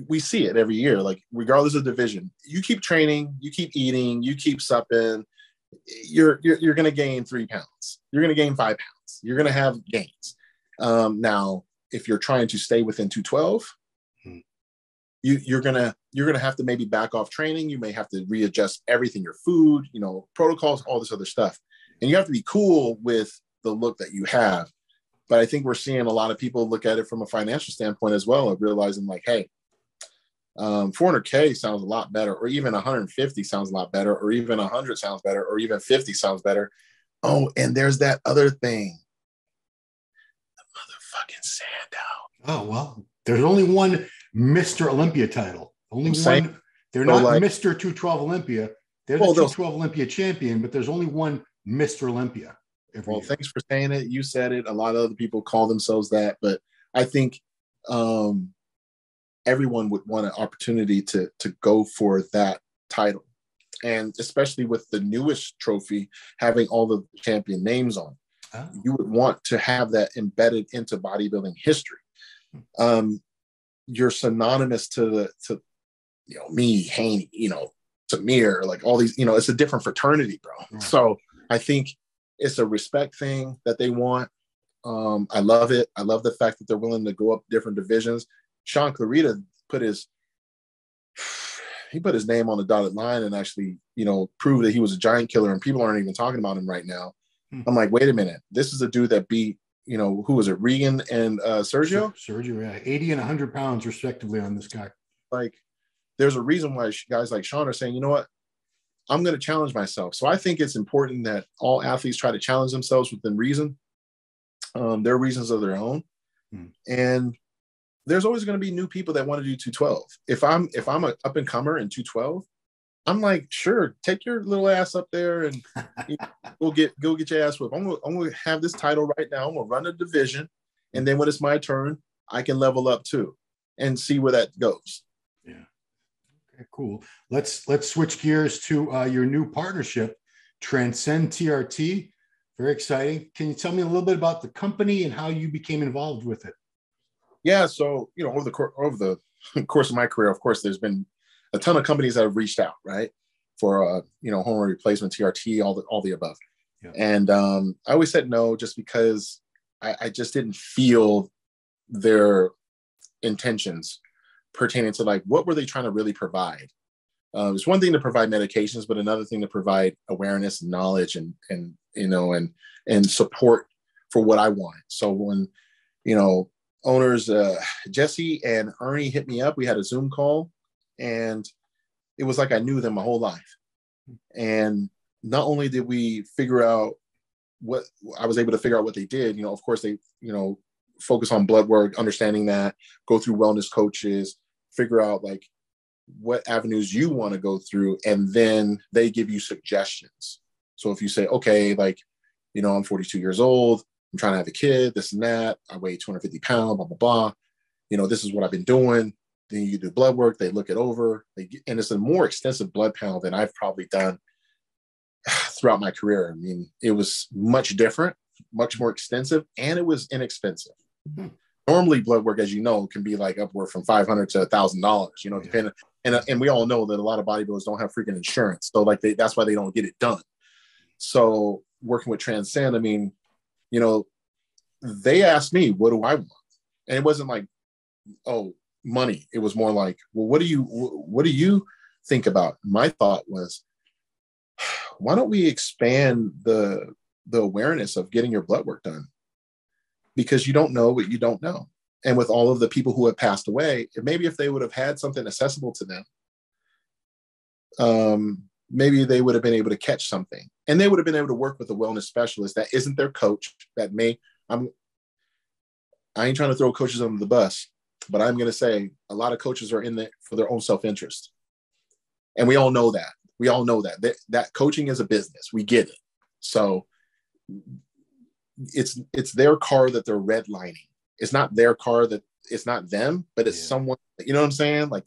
we see it every year, like regardless of division, you keep training, you keep eating, you keep supping, you're going to gain 3 pounds. You're going to gain 5 pounds. You're going to have gains. Now, if you're trying to stay within 212, you're gonna have to maybe back off training. You may have to readjust everything, your food, protocols, all this other stuff. And you have to be cool with the look that you have. But I think we're seeing a lot of people look at it from a financial standpoint as well, of realizing like, hey, 400K sounds a lot better, or even 150 sounds a lot better, or even 100 sounds better, or even 50 sounds better. Oh, and there's that other thing, the motherfucking Sandow. Oh, well, there's only one Mr. Olympia title. Only one. Saying, they're not like, Mr. 212 Olympia. They're the 212 Olympia champion, but there's only one Mr. Olympia. Well, thanks for saying it. You said it. A lot of other people call themselves that, but I think everyone would want an opportunity to go for that title. And especially with the newest trophy having all the champion names on, you would want to have that embedded into bodybuilding history. You're synonymous to me, Haney, Samir, like all these, it's a different fraternity, bro. Right. So I think it's a respect thing that they want. I love it. I love the fact that they're willing to go up different divisions. Sean Clarita put his name on the dotted line and actually, proved that he was a giant killer, and people aren't even talking about him right now. I'm like, wait a minute. This is a dude that beat, who was it? Regan and Sergio? Sergio, yeah. 80 and 100 pounds respectively on this guy. Like, there's a reason why guys like Sean are saying, you know what? I'm going to challenge myself. So I think it's important that all athletes try to challenge themselves within reason. Their reasons of their own. And there's always going to be new people that want to do 212. If I'm an up and comer in 212, I'm like, sure, take your little ass up there and go get your ass whipped. I'm going to have this title right now. I'm going to run a division. And then when it's my turn, I can level up too and see where that goes. Yeah. Okay, cool. Let's switch gears to your new partnership, Transcend TRT. Very exciting. Can you tell me a little bit about the company and how you became involved with it? Yeah. So, over the course of my career, of course, there's been a ton of companies that have reached out, right, for hormone replacement, TRT, all the above. Yeah. And I always said no, just because I just didn't feel their intentions pertaining to like what were they trying to really provide. It's one thing to provide medications, but another thing to provide awareness and knowledge and support for what I want. So when owners Jesse and Ernie hit me up, we had a Zoom call, and it was like I knew them my whole life. And not only did we figure out what I was able to figure out what they did, of course they focus on blood work, understanding that, go through wellness coaches, figure out like what avenues you want to go through, and then they give you suggestions. So if you say, okay, like, I'm 42 years old, I'm trying to have a kid, this and that, I weigh 250 pounds, blah, blah, blah. This is what I've been doing. Then you do blood work, they look it over, and it's a more extensive blood panel than I've probably done throughout my career. I mean, it was much different, much more extensive, and it was inexpensive. Mm-hmm. Normally, blood work, as you know, can be like upward from $500 to $1,000, depending. And we all know that a lot of bodybuilders don't have freaking insurance. So like that's why they don't get it done. So working with Transcend, I mean, they asked me, what do I want? And it wasn't like, oh, money. It was more like, well, what do you think about? My thought was, why don't we expand the awareness of getting your blood work done? Because you don't know what you don't know. And with all of the people who have passed away, maybe if they would have had something accessible to them, maybe they would have been able to catch something, and they would have been able to work with a wellness specialist that isn't their coach. I ain't trying to throw coaches under the bus, but I'm going to say a lot of coaches are in there for their own self-interest. And we all know that. That coaching is a business. We get it. So it's their car that they're redlining. It's not their car, that it's not them, but it's someone, you know what I'm saying? Like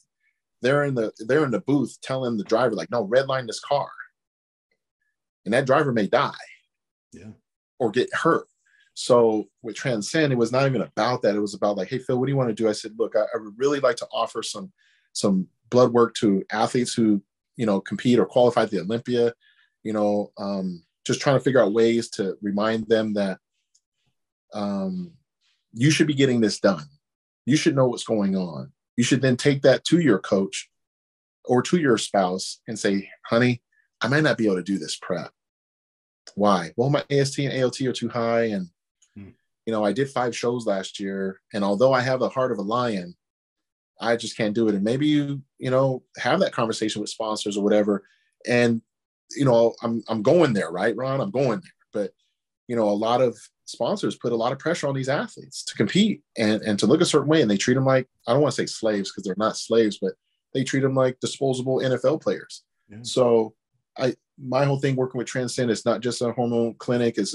they're in the booth telling the driver, like, no, redline this car. And that driver may die or get hurt. So with Transcend, it was not even about that. It was about like, hey, Phil, what do you want to do? I said, look, I would really like to offer some blood work to athletes who, compete or qualify at the Olympia, just trying to figure out ways to remind them that you should be getting this done. You should know what's going on. You should then take that to your coach or to your spouse and say, honey, I might not be able to do this prep. Why? Well, my AST and ALT are too high. And, I did 5 shows last year. And although I have the heart of a lion, I just can't do it. And maybe you have that conversation with sponsors or whatever. And, I'm going there, right, Ron? I'm going there. But, a lot of sponsors put a lot of pressure on these athletes to compete and to look a certain way. And they treat them like, I don't want to say slaves because they're not slaves, but they treat them like disposable NFL players. Yeah. So my whole thing working with Transcend is not just a hormone clinic. It's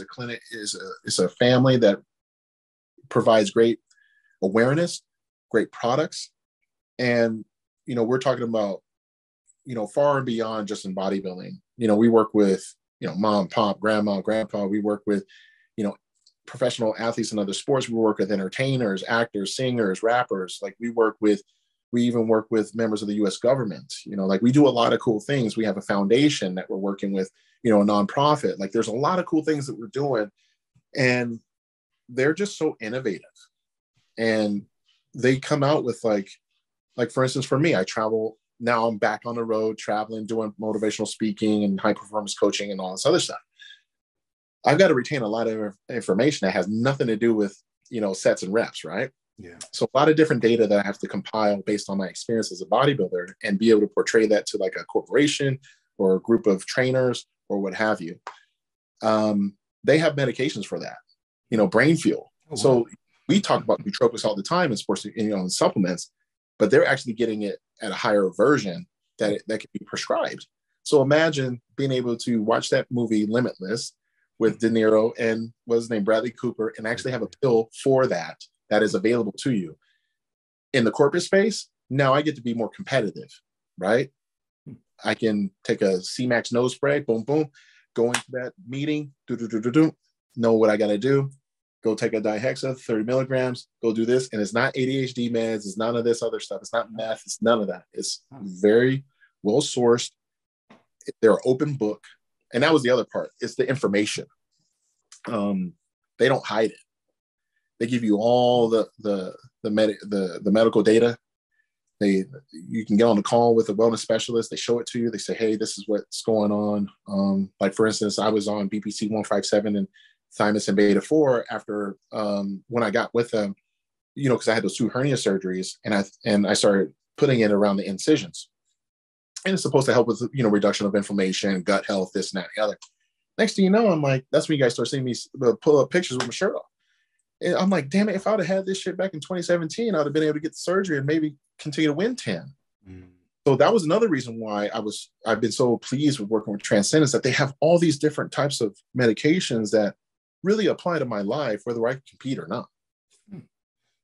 a family that provides great awareness, great products. And, we're talking about, far and beyond just in bodybuilding. We work with, mom, pop, grandma, grandpa. We work with, professional athletes in other sports. We work with entertainers, actors, singers, rappers. Like we even work with members of the U.S. government. We do a lot of cool things. We have a foundation that we're working with, a nonprofit. Like there's a lot of cool things that we're doing, and they're just so innovative. And they come out with like for instance, for me, I travel now. I'm back on the road, traveling, doing motivational speaking and high performance coaching and all this other stuff. I've got to retain a lot of information that has nothing to do with, sets and reps, right? Yeah. So a lot of different data that I have to compile based on my experience as a bodybuilder and be able to portray that to like a corporation or a group of trainers or what have you. They have medications for that, brain fuel. Oh, wow. So we talk about nootropics all the time in sports, in supplements, but they're actually getting it at a higher version that can be prescribed. So imagine being able to watch that movie Limitless with De Niro and what's his name, Bradley Cooper, and actually have a pill for that is available to you. In the corporate space, now I get to be more competitive, right? I can take a C-Max nose spray, boom, boom, go into that meeting, know what I got to do, go take a dihexa, 30 milligrams, go do this. And it's not ADHD meds. It's none of this other stuff. It's not meth. It's none of that. It's very well sourced. They're an open book. And that was the other part. It's the information. They don't hide it. They give you all the medical data. You can get on the call with a wellness specialist. They show it to you. They say, hey, this is what's going on. Like for instance, I was on BPC 157 and thymus and beta 4 after when I got with them, because I had those 2 hernia surgeries and I started putting it around the incisions. And it's supposed to help with, reduction of inflammation, gut health, this and that, and the other. Next thing you know, I'm like, that's when you guys start seeing me pull up pictures with my shirt off. And I'm like, damn it, if I would have had this shit back in 2017, I'd have been able to get the surgery and maybe continue to win 10. So that was another reason why I've been so pleased with working with Transcend, is that they have all these different types of medications that really apply to my life, whether I compete or not.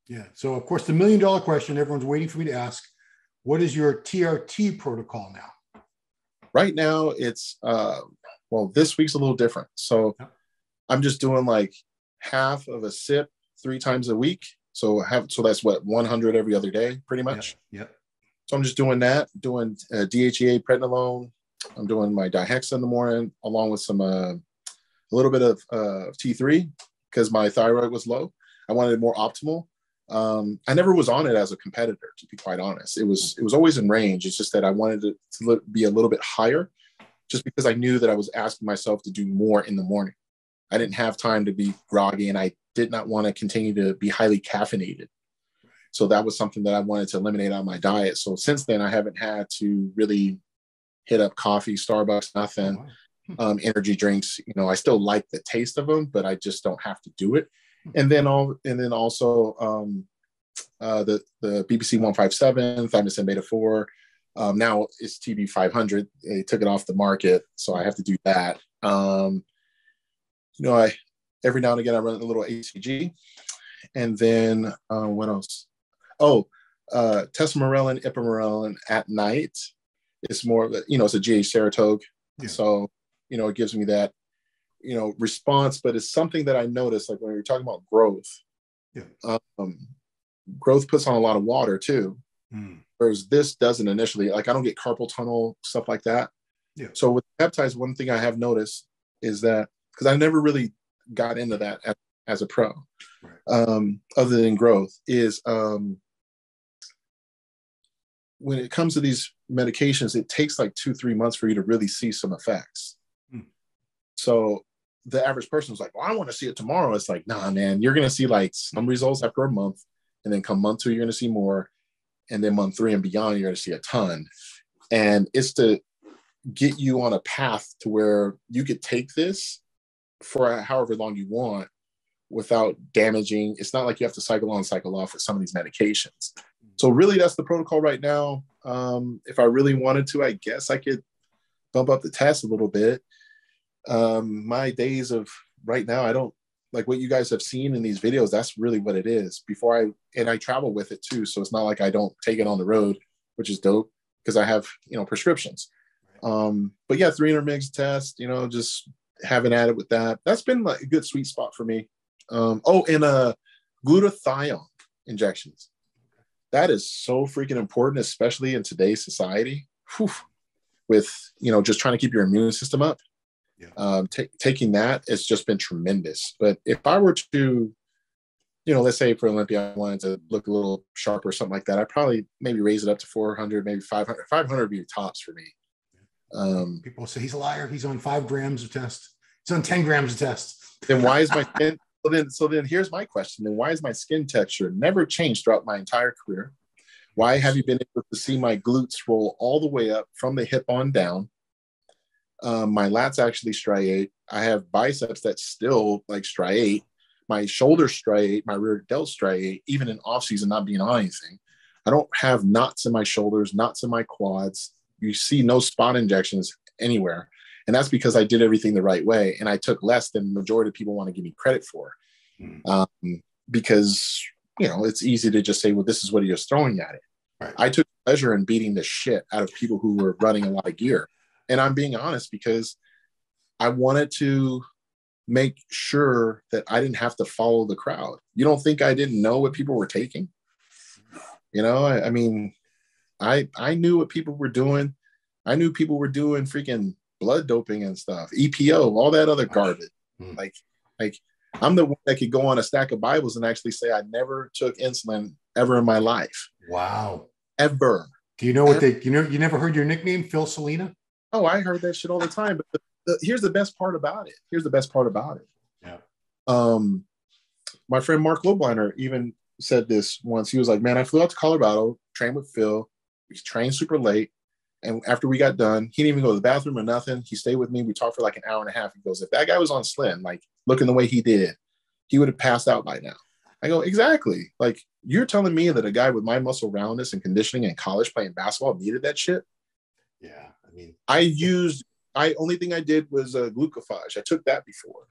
Yeah. So of course, the $1 million question everyone's waiting for me to ask, what is your TRT protocol now? Right now, it's, this week's a little different. So I'm just doing like half of a sip 3 times a week. So that's what, 100 every other day, pretty much. Yep. So I'm just doing that, doing DHEA, prednisolone. I'm doing my dihexa in the morning, along with some, a little bit of T3 because my thyroid was low. I wanted it more optimal. I never was on it as a competitor, to be quite honest. It was always in range. It's just that I wanted it to be a little bit higher, just because I knew that I was asking myself to do more in the morning. I didn't have time to be groggy, and I did not want to continue to be highly caffeinated. So that was something that I wanted to eliminate on my diet. So since then, I haven't had to really hit up coffee, Starbucks, nothing. Energy drinks, I still like the taste of them, but I just don't have to do it. And then also the BBC 157, thymus and beta 4. Now it's TB 500. They took it off the market, so I have to do that. I every now and again I run a little HCG, and then what else? Tesamorelin, ipamorelin at night. It's more of a, it's a GH Saratoga, so it gives me that response, but it's something that I noticed, like when you're talking about growth, growth puts on a lot of water too. Whereas this doesn't initially, like I don't get carpal tunnel, stuff like that. So with peptides, one thing I have noticed is that, because I never really got into that as a pro, other than growth, is when it comes to these medications, it takes like 2-3 months for you to really see some effects. So the average person is like, well, I want to see it tomorrow. It's like, nah, man, you're going to see like some results after a month. And then come month 2, you're going to see more. And then month 3 and beyond, you're going to see a ton. And it's to get you on a path to where you could take this for however long you want without damaging. It's not like you have to cycle on, cycle off with some of these medications. So really, that's the protocol right now. If I really wanted to, I guess I could bump up the test a little bit. My days of right now, I don't like what you guys have seen in these videos. That's really what it is. I travel with it too. So it's not like I don't take it on the road, which is dope because I have, prescriptions. But yeah, 300 mgs test, just having at it with that. That's been like a good sweet spot for me. And glutathione injections. That is so freaking important, especially in today's society. Whew, with, just trying to keep your immune system up. Yeah. Taking that has just been tremendous. But if I were to, let's say for Olympia, I wanted to look a little sharper or something like that, I'd probably maybe raise it up to 400, maybe 500. 500 would be tops for me. People say he's a liar. He's on 5 grams of test. He's on 10 grams of test. Then why is my skin? So then here's my question. Then why is my skin texture never changed throughout my entire career? Why have you been able to see my glutes roll all the way up from the hip on down? My lats actually striate. I have biceps that still like striate. My shoulders striate. My rear delt striate, even in off season, not being on anything. I don't have knots in my shoulders, knots in my quads. You see no spot injections anywhere. And that's because I did everything the right way. And I took less than the majority of people want to give me credit for. Because, it's easy to just say, well, this is what he was throwing at it. Right. I took pleasure in beating the shit out of people who were running a lot of gear. And I'm being honest because I wanted to make sure that I didn't have to follow the crowd. You don't think I didn't know what people were taking? I mean, I knew what people were doing. I knew people were doing freaking blood doping and stuff, EPO, all that other garbage. Like I'm the one that could go on a stack of Bibles and actually say I never took insulin ever in my life. Wow. Ever. Do you know what you never heard your nickname, Phil Selena? Oh, I heard that shit all the time. But here's the best part about it. Yeah. My friend Mark Lobliner even said this once. He was like, man, I flew out to Colorado, trained with Phil. We trained super late. And after we got done, he didn't even go to the bathroom or nothing. He stayed with me. We talked for like an hour and a half. He goes, if that guy was on Slim, like looking the way he did, he would have passed out by now. I go, exactly. Like you're telling me that a guy with my muscle roundness and conditioning in college playing basketball needed that shit? Yeah. I mean, only thing I did was glucophage. I took that before.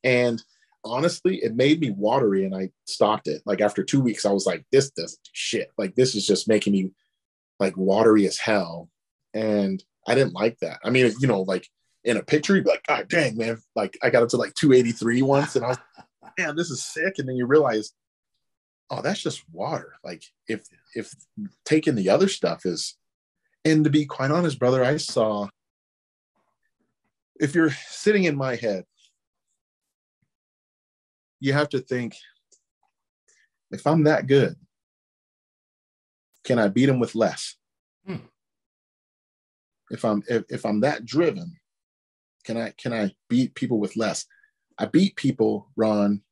And honestly, it made me watery and I stopped it. Like after 2 weeks, I was like, this doesn't do shit. Like this is just making me like watery as hell. And I didn't like that. I mean, like in a picture, you'd be like, God dang, man. Like I got up to like 283 once and I was, man, this is sick. And then you realize, oh, that's just water. Like if taking the other stuff is, and to be quite honest, brother, I saw, if you're sitting in my head, you have to think, if I'm that good, can I beat him with less? If I'm that driven, can I beat people with less? I beat people, Ron,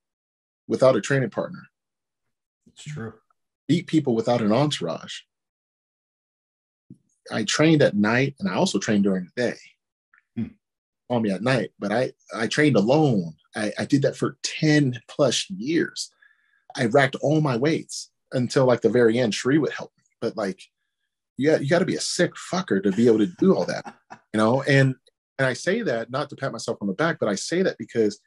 without a training partner. It's true. Beat people without an entourage. I trained at night and I also trained during the day. On me at night, but I trained alone. I did that for 10 plus years. I racked all my weights until like the very end. Shree would help me, but like, you got to be a sick fucker to be able to do all that, And I say that not to pat myself on the back, but I say that because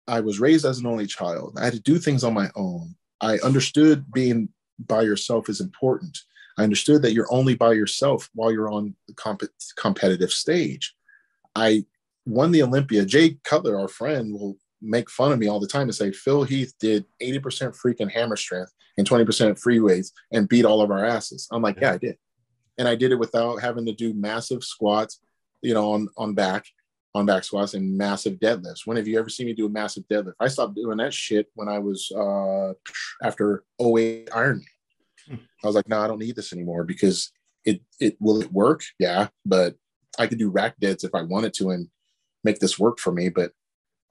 I was raised as an only child. I had to do things on my own. I understood being by yourself is important. I understood that you're only by yourself while you're on the competitive stage. I won the Olympia. Jay Cutler, our friend, will make fun of me all the time and say, Phil Heath did 80% freaking hammer strength and 20% free weights and beat all of our asses. I'm like, yeah, I did. And I did it without having to do massive squats, on back. on back squats and massive deadlifts. When have you ever seen me do a massive deadlift? I stopped doing that shit when I was after '08 Ironman. I was like, no, I don't need this anymore because it will it work? Yeah, but I could do rack deads if I wanted to and make this work for me. But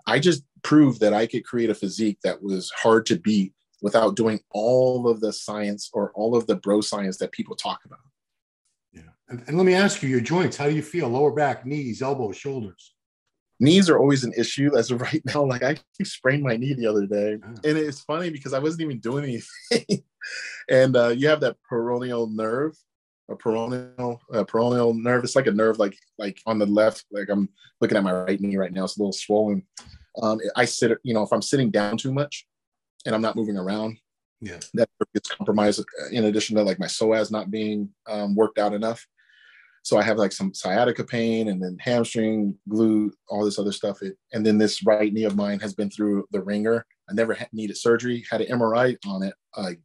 I just proved that I could create a physique that was hard to beat without doing all of the science or all of the bro science that people talk about. Yeah. And let me ask you, your joints, how do you feel? Lower back, knees, elbows, shoulders? Knees are always an issue as of right now. Like I sprained my knee the other day. Oh. And it's funny because I wasn't even doing anything. And you have that peroneal nerve, a peroneal nerve. It's like a nerve, like on the left, like I'm looking at my right knee right now. It's a little swollen. I sit, if I'm sitting down too much and I'm not moving around, yeah, that gets compromised in addition to like my psoas not being worked out enough. So I have like some sciatica pain and then hamstring, glute, all this other stuff. And then this right knee of mine has been through the ringer. I never needed surgery, had an MRI on it a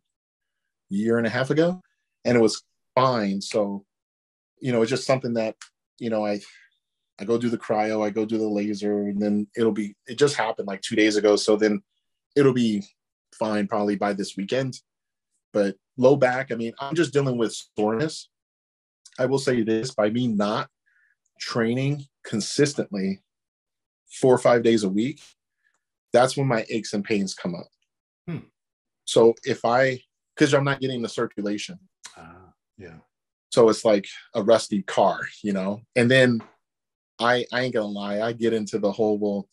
year and a half ago, and it was fine. So, it's just something that, I go do the cryo, I go do the laser, and then it just happened like 2 days ago. So then it'll be fine probably by this weekend. But low back, I'm just dealing with soreness. I will say this, by me not training consistently 4 or 5 days a week, that's when my aches and pains come up. So because I'm not getting the circulation. Yeah. So it's like a rusty car, and then I ain't gonna lie, I get into the whole, well,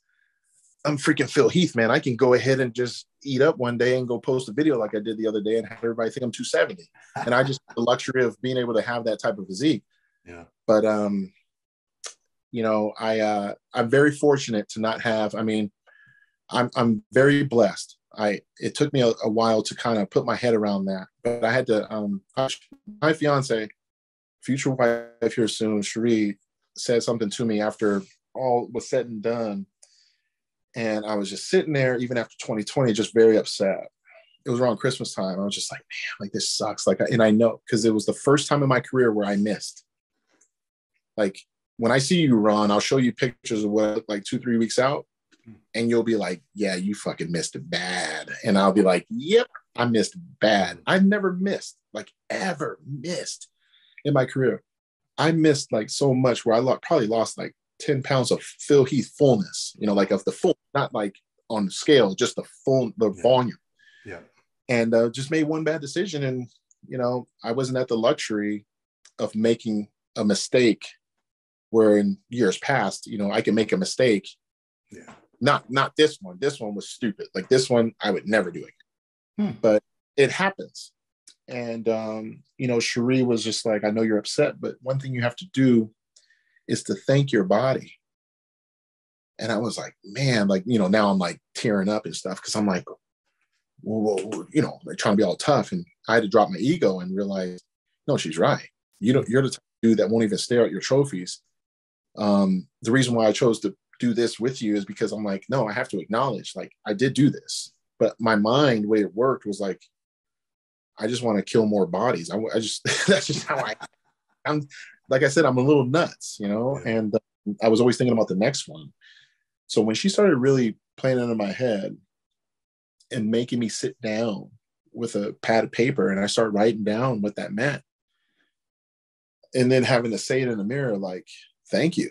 I'm freaking Phil Heath, man. I can go ahead and just eat up one day and go post a video like I did the other day and have everybody think I'm 270. And I just have the luxury of being able to have that type of physique. Yeah. But, I'm very fortunate to not have, I'm very blessed. It took me a while to kind of put my head around that, but I had to, my fiance, future wife here soon, Cherie, said something to me after all was said and done. And I was just sitting there, even after 2020, just very upset. It was around Christmas time. I was just like, man, like this sucks. And I know, because it was the first time in my career where I missed. Like when I see you, Ron, I'll show you pictures of what I look like 2-3 weeks out. And you'll be like, yeah, you fucking missed it bad. And I'll be like, yep, I missed bad. I've never missed, like ever missed in my career. I missed like so much where I probably lost like 10 pounds of Phil Heath fullness, like of the full, not like on the scale, just the volume. Yeah. And just made one bad decision. And, I wasn't at the luxury of making a mistake where in years past, I can make a mistake. Yeah. Not this one. This one was stupid. Like this one, I would never do it. But it happens. And, Cherie was just like, I know you're upset, but one thing you have to do is to thank your body. And I was like, man, like, now I'm like tearing up and stuff. Cause I'm like, well, like trying to be all tough. And I had to drop my ego and realize, no, she's right. You're the type of dude that won't even stare at your trophies. The reason why I chose to do this with you is because I'm like, no, I have to acknowledge, like, I did do this. But my mind, the way it worked was like, I just want to kill more bodies. I just, that's just how I'm, like I said, I'm a little nuts, and I was always thinking about the next one. So when she started really playing under my head and making me sit down with a pad of paper and I start writing down what that meant, and then having to say it in the mirror, like, thank you.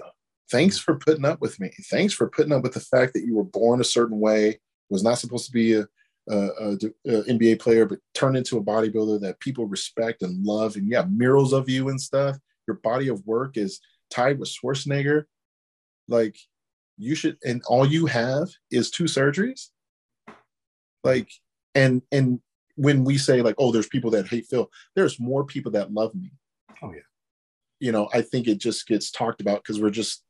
Thanks for putting up with me. Thanks for putting up with the fact that you were born a certain way, was not supposed to be a NBA player, but turned into a bodybuilder that people respect and love. And you have murals of you and stuff. Your body of work is tied with Schwarzenegger. Like you should, and all you have is 2 surgeries. Like, and when we say like, oh, there's people that hate Phil, there's more people that love me. Oh yeah. I think it just gets talked about because we're just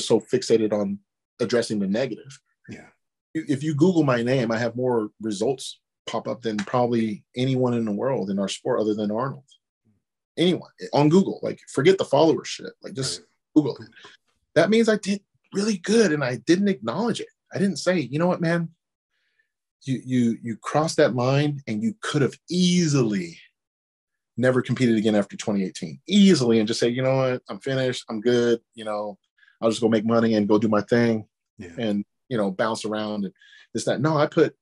so fixated on addressing the negative. Yeah. If you Google my name, I have more results pop up than probably anyone in the world in our sport other than Arnold. Anyone on Google, like forget the followership, like just Google it. That means I did really good and I didn't acknowledge it. I didn't say, you know what, man, you crossed that line and you could have easily never competed again after 2018. Easily, and just say, you know what, I'm finished, I'm good, I'm I'll just go make money and go do my thing, and bounce around and this that. No, I put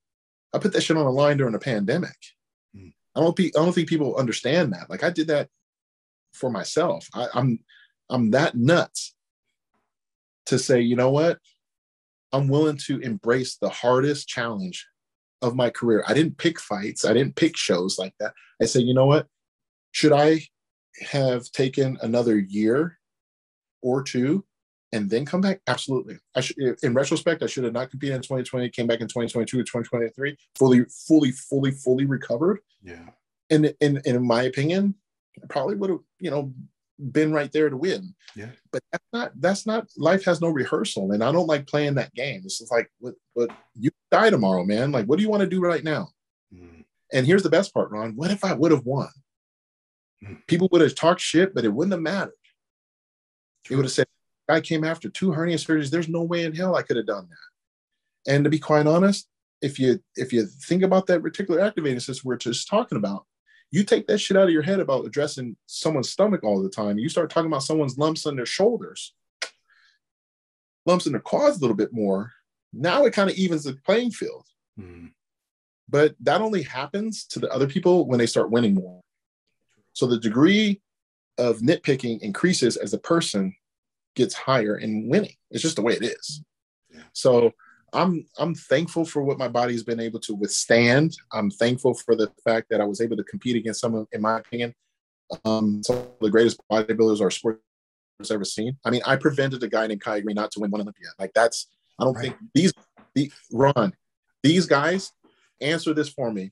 that shit on the line during the pandemic. I don't think people understand that. Like, I did that for myself. I'm that nuts to say, you know what? I'm willing to embrace the hardest challenge of my career. I didn't pick fights. I didn't pick shows like that. I said, you know what? Should I have taken another year or two and then come back? Absolutely. In retrospect, I should have not competed in 2020, came back in 2022 or 2023, fully recovered. Yeah. And in my opinion, I probably would have, been right there to win. Yeah. But that's not, life has no rehearsal. And I don't like playing that game. It's just like, what you die tomorrow, man. Like, what do you want to do right now? And here's the best part, Ron. What if I would have won? People would have talked shit, but it wouldn't have mattered. They would have said, I came after 2 hernia surgeries. There's no way in hell I could have done that. And to be quite honest, if you think about that reticular activating system we're just talking about, you take that shit out of your head about addressing someone's stomach all the time. You start talking about someone's lumps on their shoulders, lumps in their quads a little bit more. Now it kind of evens the playing field. But that only happens to the other people when they start winning more. So the degree of nitpicking increases as the person gets higher in winning. It's just the way it is. So I'm thankful for what my body's been able to withstand. I'm thankful for the fact that I was able to compete against some of, in my opinion, some of the greatest bodybuilders our sport has ever seen. I mean, I prevented a guy named Kai Green not to win one Olympia. Like, that's, I don't think these guys, answer this for me.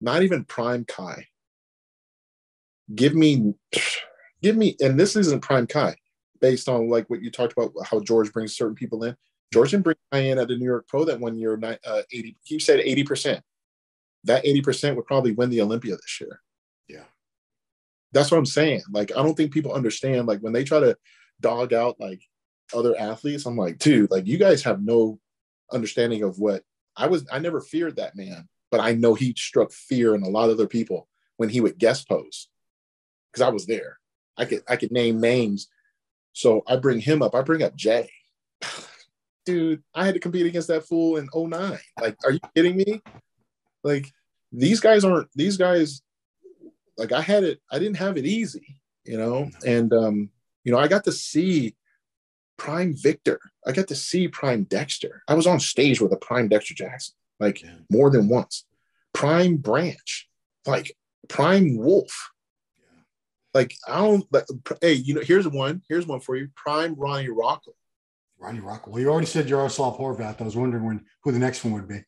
Not even prime Kai. Give me, and this isn't prime Kai, based on like what you talked about, how George brings certain people in. George didn't bring Kai in at the New York Pro that 1 year, 80. He said 80%. That 80% would probably win the Olympia this year. Yeah. That's what I'm saying. Like, I don't think people understand, like, when they try to dog out like other athletes, I'm like, dude, like, you guys have no understanding of what I never feared that man, but I know he struck fear in a lot of other people when he would guest pose, because I was there. I could name names. So I bring him up. I bring up Jay. Dude, I had to compete against that fool in 2009. Like, are you kidding me? Like, these guys, like, I didn't have it easy, And, I got to see Prime Victor. I got to see Prime Dexter. I was on stage with a Prime Dexter Jackson, like, more than once. Prime Branch, like Prime Wolf. Like, I don't, like, hey, here's one for you. Prime Ronnie Rockland. Ronnie Rockland. Well, you already said Jaroslav Horvat. I was wondering who the next one would be.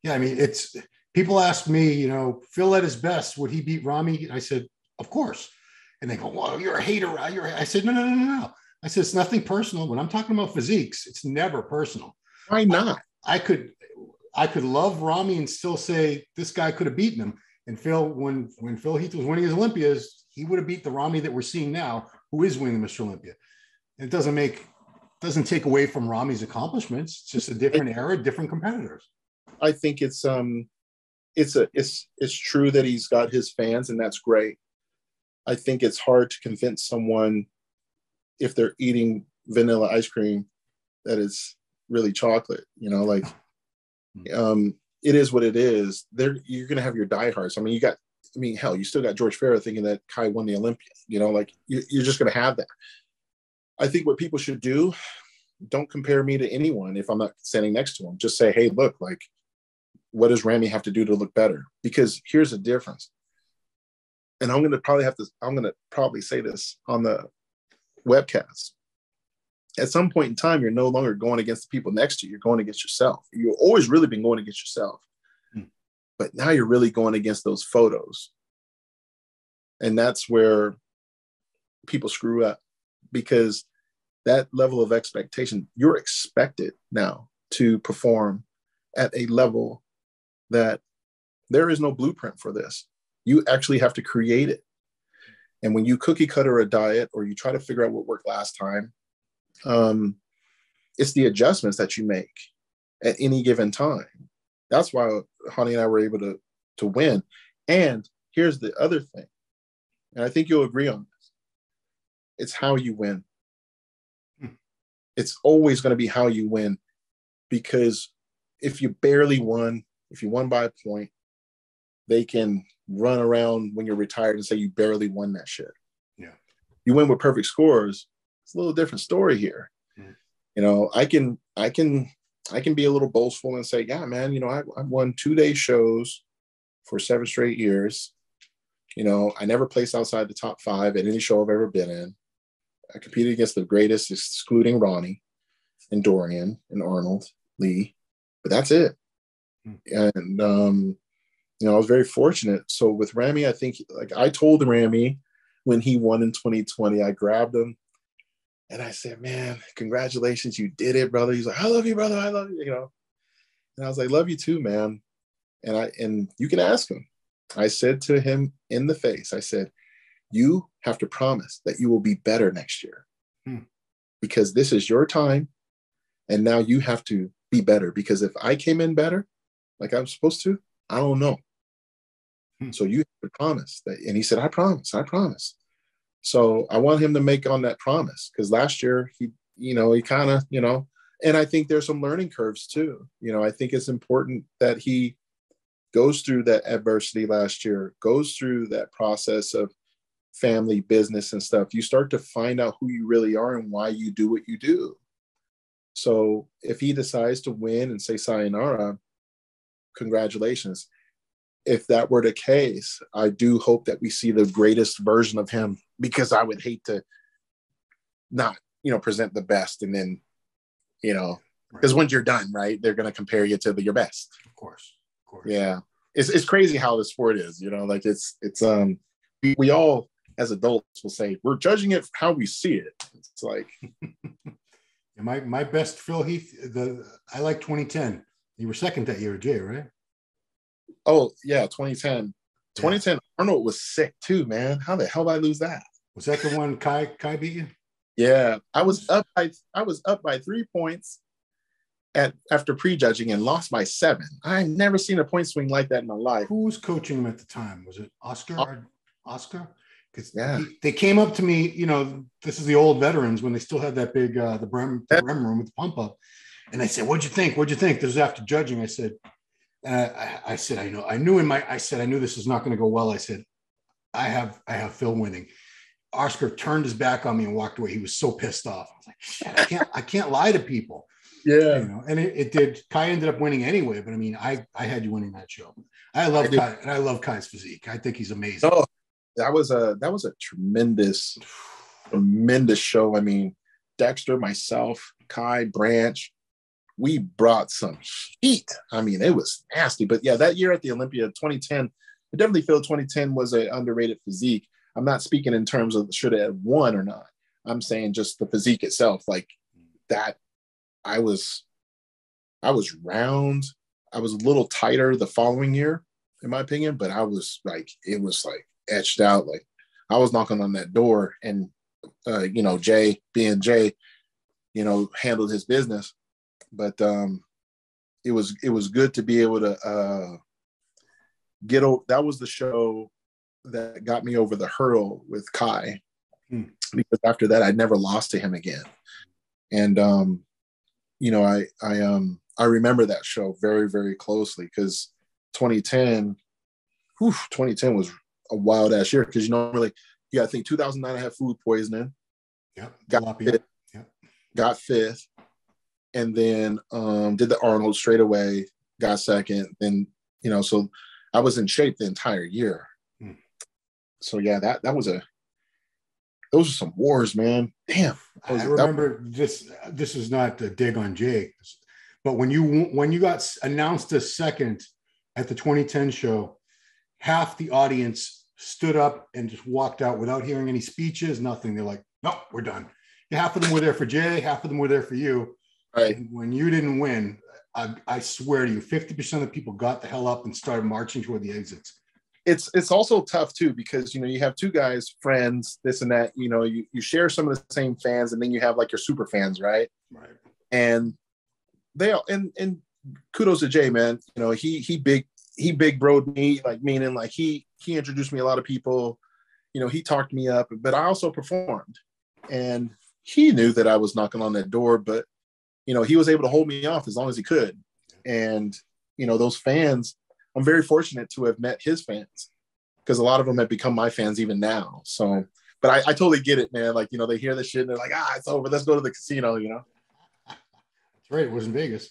Yeah, I mean, it's, people ask me, Phil at his best, would he beat Ramy? I said, of course. And they go, well, you're a hater. I said, no. I said, it's nothing personal. When I'm talking about physiques, it's never personal. Why not? I could love Ramy and still say this guy could have beaten him. And Phil, when Phil Heath was winning his Olympias, he would have beat the Ramy that we're seeing now, who is winning the Mr. Olympia. And it doesn't take away from Ramy's accomplishments. It's just a different era, different competitors. I think it's true that he's got his fans, and that's great. I think it's hard to convince someone, if they're eating vanilla ice cream, that is really chocolate. It is what it is. You're going to have your diehards. Hell, you still got George Farah thinking that Kai won the Olympia. You're just going to have that. I think what people should do, don't compare me to anyone if I'm not standing next to him. Just say, hey, look, like, what does Ramy have to do to look better? Because here's the difference. And I'm going to probably say this on the webcast. At some point in time, you're no longer going against the people next to you. You're going against yourself. You've always really been going against yourself. But now you're really going against those photos. And that's where people screw up, because that level of expectation, you're expected now to perform at a level that there is no blueprint for this. You actually have to create it. And when you cookie cutter a diet, or you try to figure out what worked last time, it's the adjustments that you make at any given time. That's why Honey and I were able to win. And here's the other thing, and I think you'll agree on this. It's how you win. It's always going to be how you win, because if you barely won, if you won by a point, they can run around when you're retired and say you barely won that shit. Yeah. You win with perfect scores. It's a little different story here. Mm. You know, I can be a little boastful and say, yeah, man, you know, I won 2-day shows for 7 straight years. You know, I never placed outside the top 5 at any show I've ever been in. I competed against the greatest, excluding Ronnie and Dorian and Arnold Lee, but that's it. And, you know, I was very fortunate. So with Ramy, I think, like, I told Ramy when he won in 2020, I grabbed him and I said, man, congratulations. You did it, brother. He's like, I love you, brother. I love you, you know? And I was like, love you too, man. And you can ask him. I said to him in the face, I said, you have to promise that you will be better next year because this is your time. And now you have to be better, because if I came in better, like I'm supposed to, I don't know. So you have to promise that. And he said, I promise. So I want him to make on that promise, because last year he kind of, you know, and I think there's some learning curves too. You know, I think it's important that he goes through that adversity last year, goes through that process of family, business and stuff. You start to find out who you really are and why you do what you do. So if he decides to win and say sayonara, congratulations. If that were the case, I do hope that we see the greatest version of him, because I would hate to not, you know, present the best and then, you know, because once you're done, right, they're going to compare you to your best. Of course. Yeah. It's crazy how the sport is, you know, like it's we all as adults will say we're judging it how we see it. It's like my best Phil Heath, I like 2010. You were second that year, Jay, right? Oh yeah, 2010. 2010, Arnold was sick too, man. How the hell did I lose that? Was that the one Kai beat you? Yeah, I was up by 3 points after prejudging and lost by 7. I've never seen a point swing like that in my life. Who was coaching him at the time? Was it Oscar? Because they came up to me, you know, this is the old veterans when they still had that big the Brem room with the pump up, and I said, "What'd you think? This is after judging." I said, I said, I knew this is not going to go well. I said, I have Phil winning. Oscar turned his back on me and walked away. He was so pissed off. I was like, shit, I can't lie to people. Yeah. You know, and it did. Kai ended up winning anyway, but I mean, I had you winning that show. I love Kai, and I love Kai's physique. I think he's amazing. Oh, that was a tremendous show. I mean, Dexter, myself, Kai, Branch, we brought some heat. I mean, it was nasty. But yeah, that year at the Olympia 2010, I definitely feel 2010 was an underrated physique. I'm not speaking in terms of should it have won or not. I'm saying just the physique itself, like that. I was round. I was a little tighter the following year, in my opinion, but it was like etched out. Like I was knocking on that door, and you know, Jay, being Jay, you know, handled his business. But it was good to be able to that was the show that got me over the hurdle with Kai, because after that I never lost to him again. And you know, I remember that show very, very closely, because 2010 was a wild ass year, because you normally you got to think 2009 I had food poisoning. Yeah, got fifth. And then did the Arnold straight away, got second. Then, you know, so I was in shape the entire year. So yeah, those are some wars, man. Damn. I remember this is not a dig on Jake, but when you got announced as second at the 2010 show, half the audience stood up and just walked out without hearing any speeches, nothing. They're like, no, we're done. Half of them were there for Jay, half of them were there for you. Right. And when you didn't win, I swear to you, 50% of people got the hell up and started marching toward the exits. It's also tough too, because, you know, you have two guys, friends, this and that, you know, you share some of the same fans, and then you have like your super fans, right? Right. And they all, and kudos to Jay, man. You know, he big broed me, like, meaning like he introduced me a lot of people, you know, he talked me up, but I also performed. And he knew that I was knocking on that door, but, you know, he was able to hold me off as long as he could. And, you know, those fans, I'm very fortunate to have met his fans, because a lot of them have become my fans even now. So, but I totally get it, man. Like, you know, they hear this shit and they're like, it's over. Let's go to the casino, you know? That's right. It was in Vegas.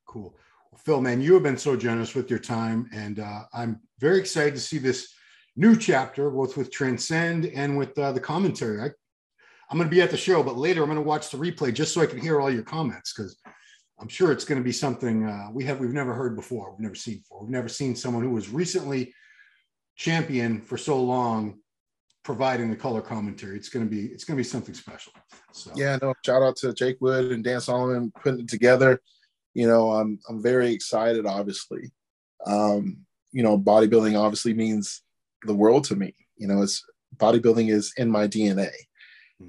Cool. Well, Phil, man, you have been so generous with your time. And I'm very excited to see this new chapter, both with Transcend and with the commentary. I'm going to be at the show, but later I'm going to watch the replay just so I can hear all your comments, because I'm sure it's going to be something we've never heard before. We've never seen before. We've never seen someone who was recently champion for so long providing the color commentary. It's going to be something special. So yeah, no, shout out to Jake Wood and Dan Solomon putting it together. You know, I'm very excited, obviously. You know, bodybuilding obviously means the world to me. You know, bodybuilding is in my DNA.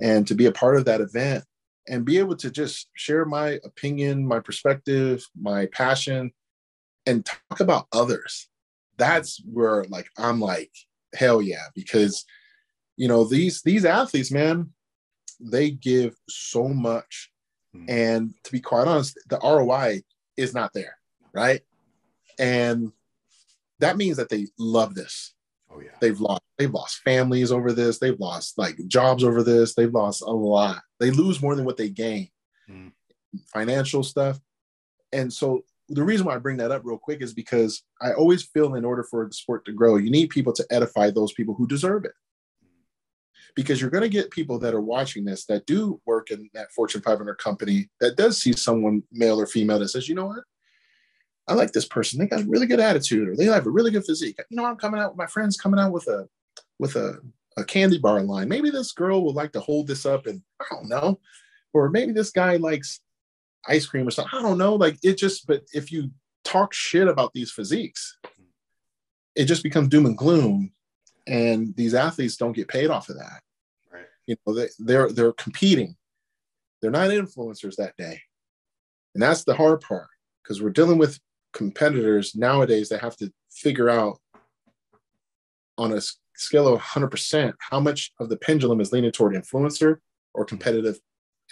And to be a part of that event and be able to just share my opinion, my perspective, my passion, and talk about others, that's where like I'm like, hell yeah, because, you know, these athletes, man, they give so much. And to be quite honest, the ROI is not there, right? And that means that they love this. Oh yeah. They've lost families over this. They've lost like jobs over this. They've lost a lot. They lose more than what they gain. Financial stuff. And so the reason why I bring that up real quick is because I always feel in order for the sport to grow, you need people to edify those people who deserve it. Because you're going to get people that are watching this that do work in that Fortune 500 company that does see someone, male or female, that says, you know what? I like this person. They got a really good attitude, or they have a really good physique. You know, I'm coming out with my friends coming out with a candy bar line. Maybe this girl would like to hold this up, and I don't know. Or maybe this guy likes ice cream or something. I don't know. Like but if you talk shit about these physiques, it just becomes doom and gloom. And these athletes don't get paid off of that. Right. You know, they're competing. They're not influencers that day. And that's the hard part, because we're dealing with competitors nowadays that have to figure out on a scale of 100% how much of the pendulum is leaning toward influencer or competitive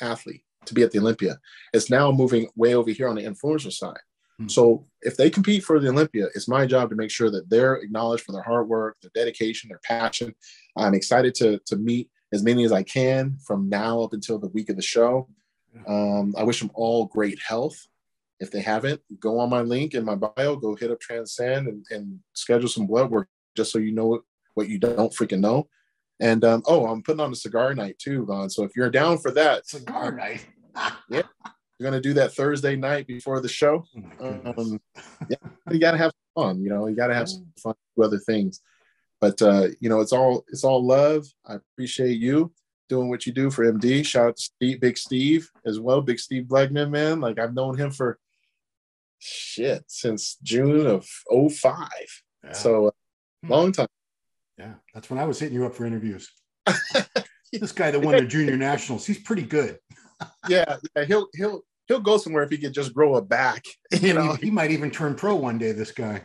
athlete to be at the Olympia. It's now moving way over here on the influencer side. So if they compete for the Olympia, it's my job to make sure that they're acknowledged for their hard work, their dedication, their passion. I'm excited to meet as many as I can from now up until the week of the show. I wish them all great health. If they haven't, go on my link in my bio, go hit up Transcend and schedule some blood work just so you know what you don't freaking know. And, I'm putting on a cigar night too, Ron. So if you're down for that. Cigar night. Yeah. You're going to do that Thursday night before the show. Yeah, you got to have fun, you know, you got to have some fun with other things. But, you know, it's all love. I appreciate you doing what you do for MD. Shout out to Big Steve as well. Big Steve Blegman, man. Like I've known him for since June of 2005. Yeah. So long time. Yeah. That's when I was hitting you up for interviews. This guy that won the junior nationals, he's pretty good. Yeah. He'll go somewhere if he could just grow a back. You know, he might even turn pro one day, this guy.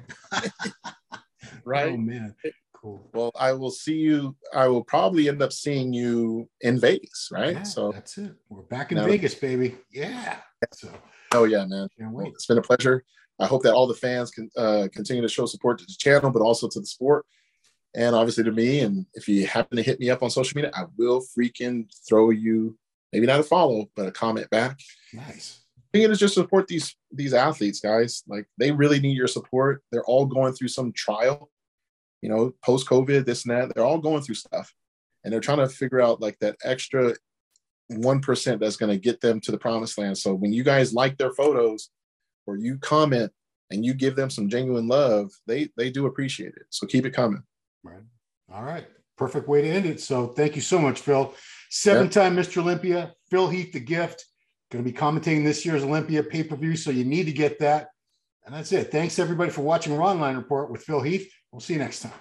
Right. Oh man. Cool. Well, I will probably end up seeing you in Vegas, right? Yeah, so that's it. We're back in Vegas, baby. Yeah. So oh yeah, man. Can't wait. It's been a pleasure. I hope that all the fans can continue to show support to the channel, but also to the sport. And obviously to me. And if you happen to hit me up on social media, I will freaking throw you, maybe not a follow, but a comment back. Nice. I think it is just support these athletes, guys. Like they really need your support. They're all going through some trial, you know, post-COVID, this and that. They're all going through stuff. And they're trying to figure out like that extra 1% that's going to get them to the promised land. So when you guys like their photos or you comment and you give them some genuine love, they do appreciate it. So keep it coming. Right. All right. Perfect way to end it. So thank you so much, Phil. Seven-time Mr. Olympia, Phil Heath, the gift. Going to be commentating this year's Olympia pay-per-view, so you need to get that. And that's it. Thanks, everybody, for watching Ronline Report with Phil Heath. We'll see you next time.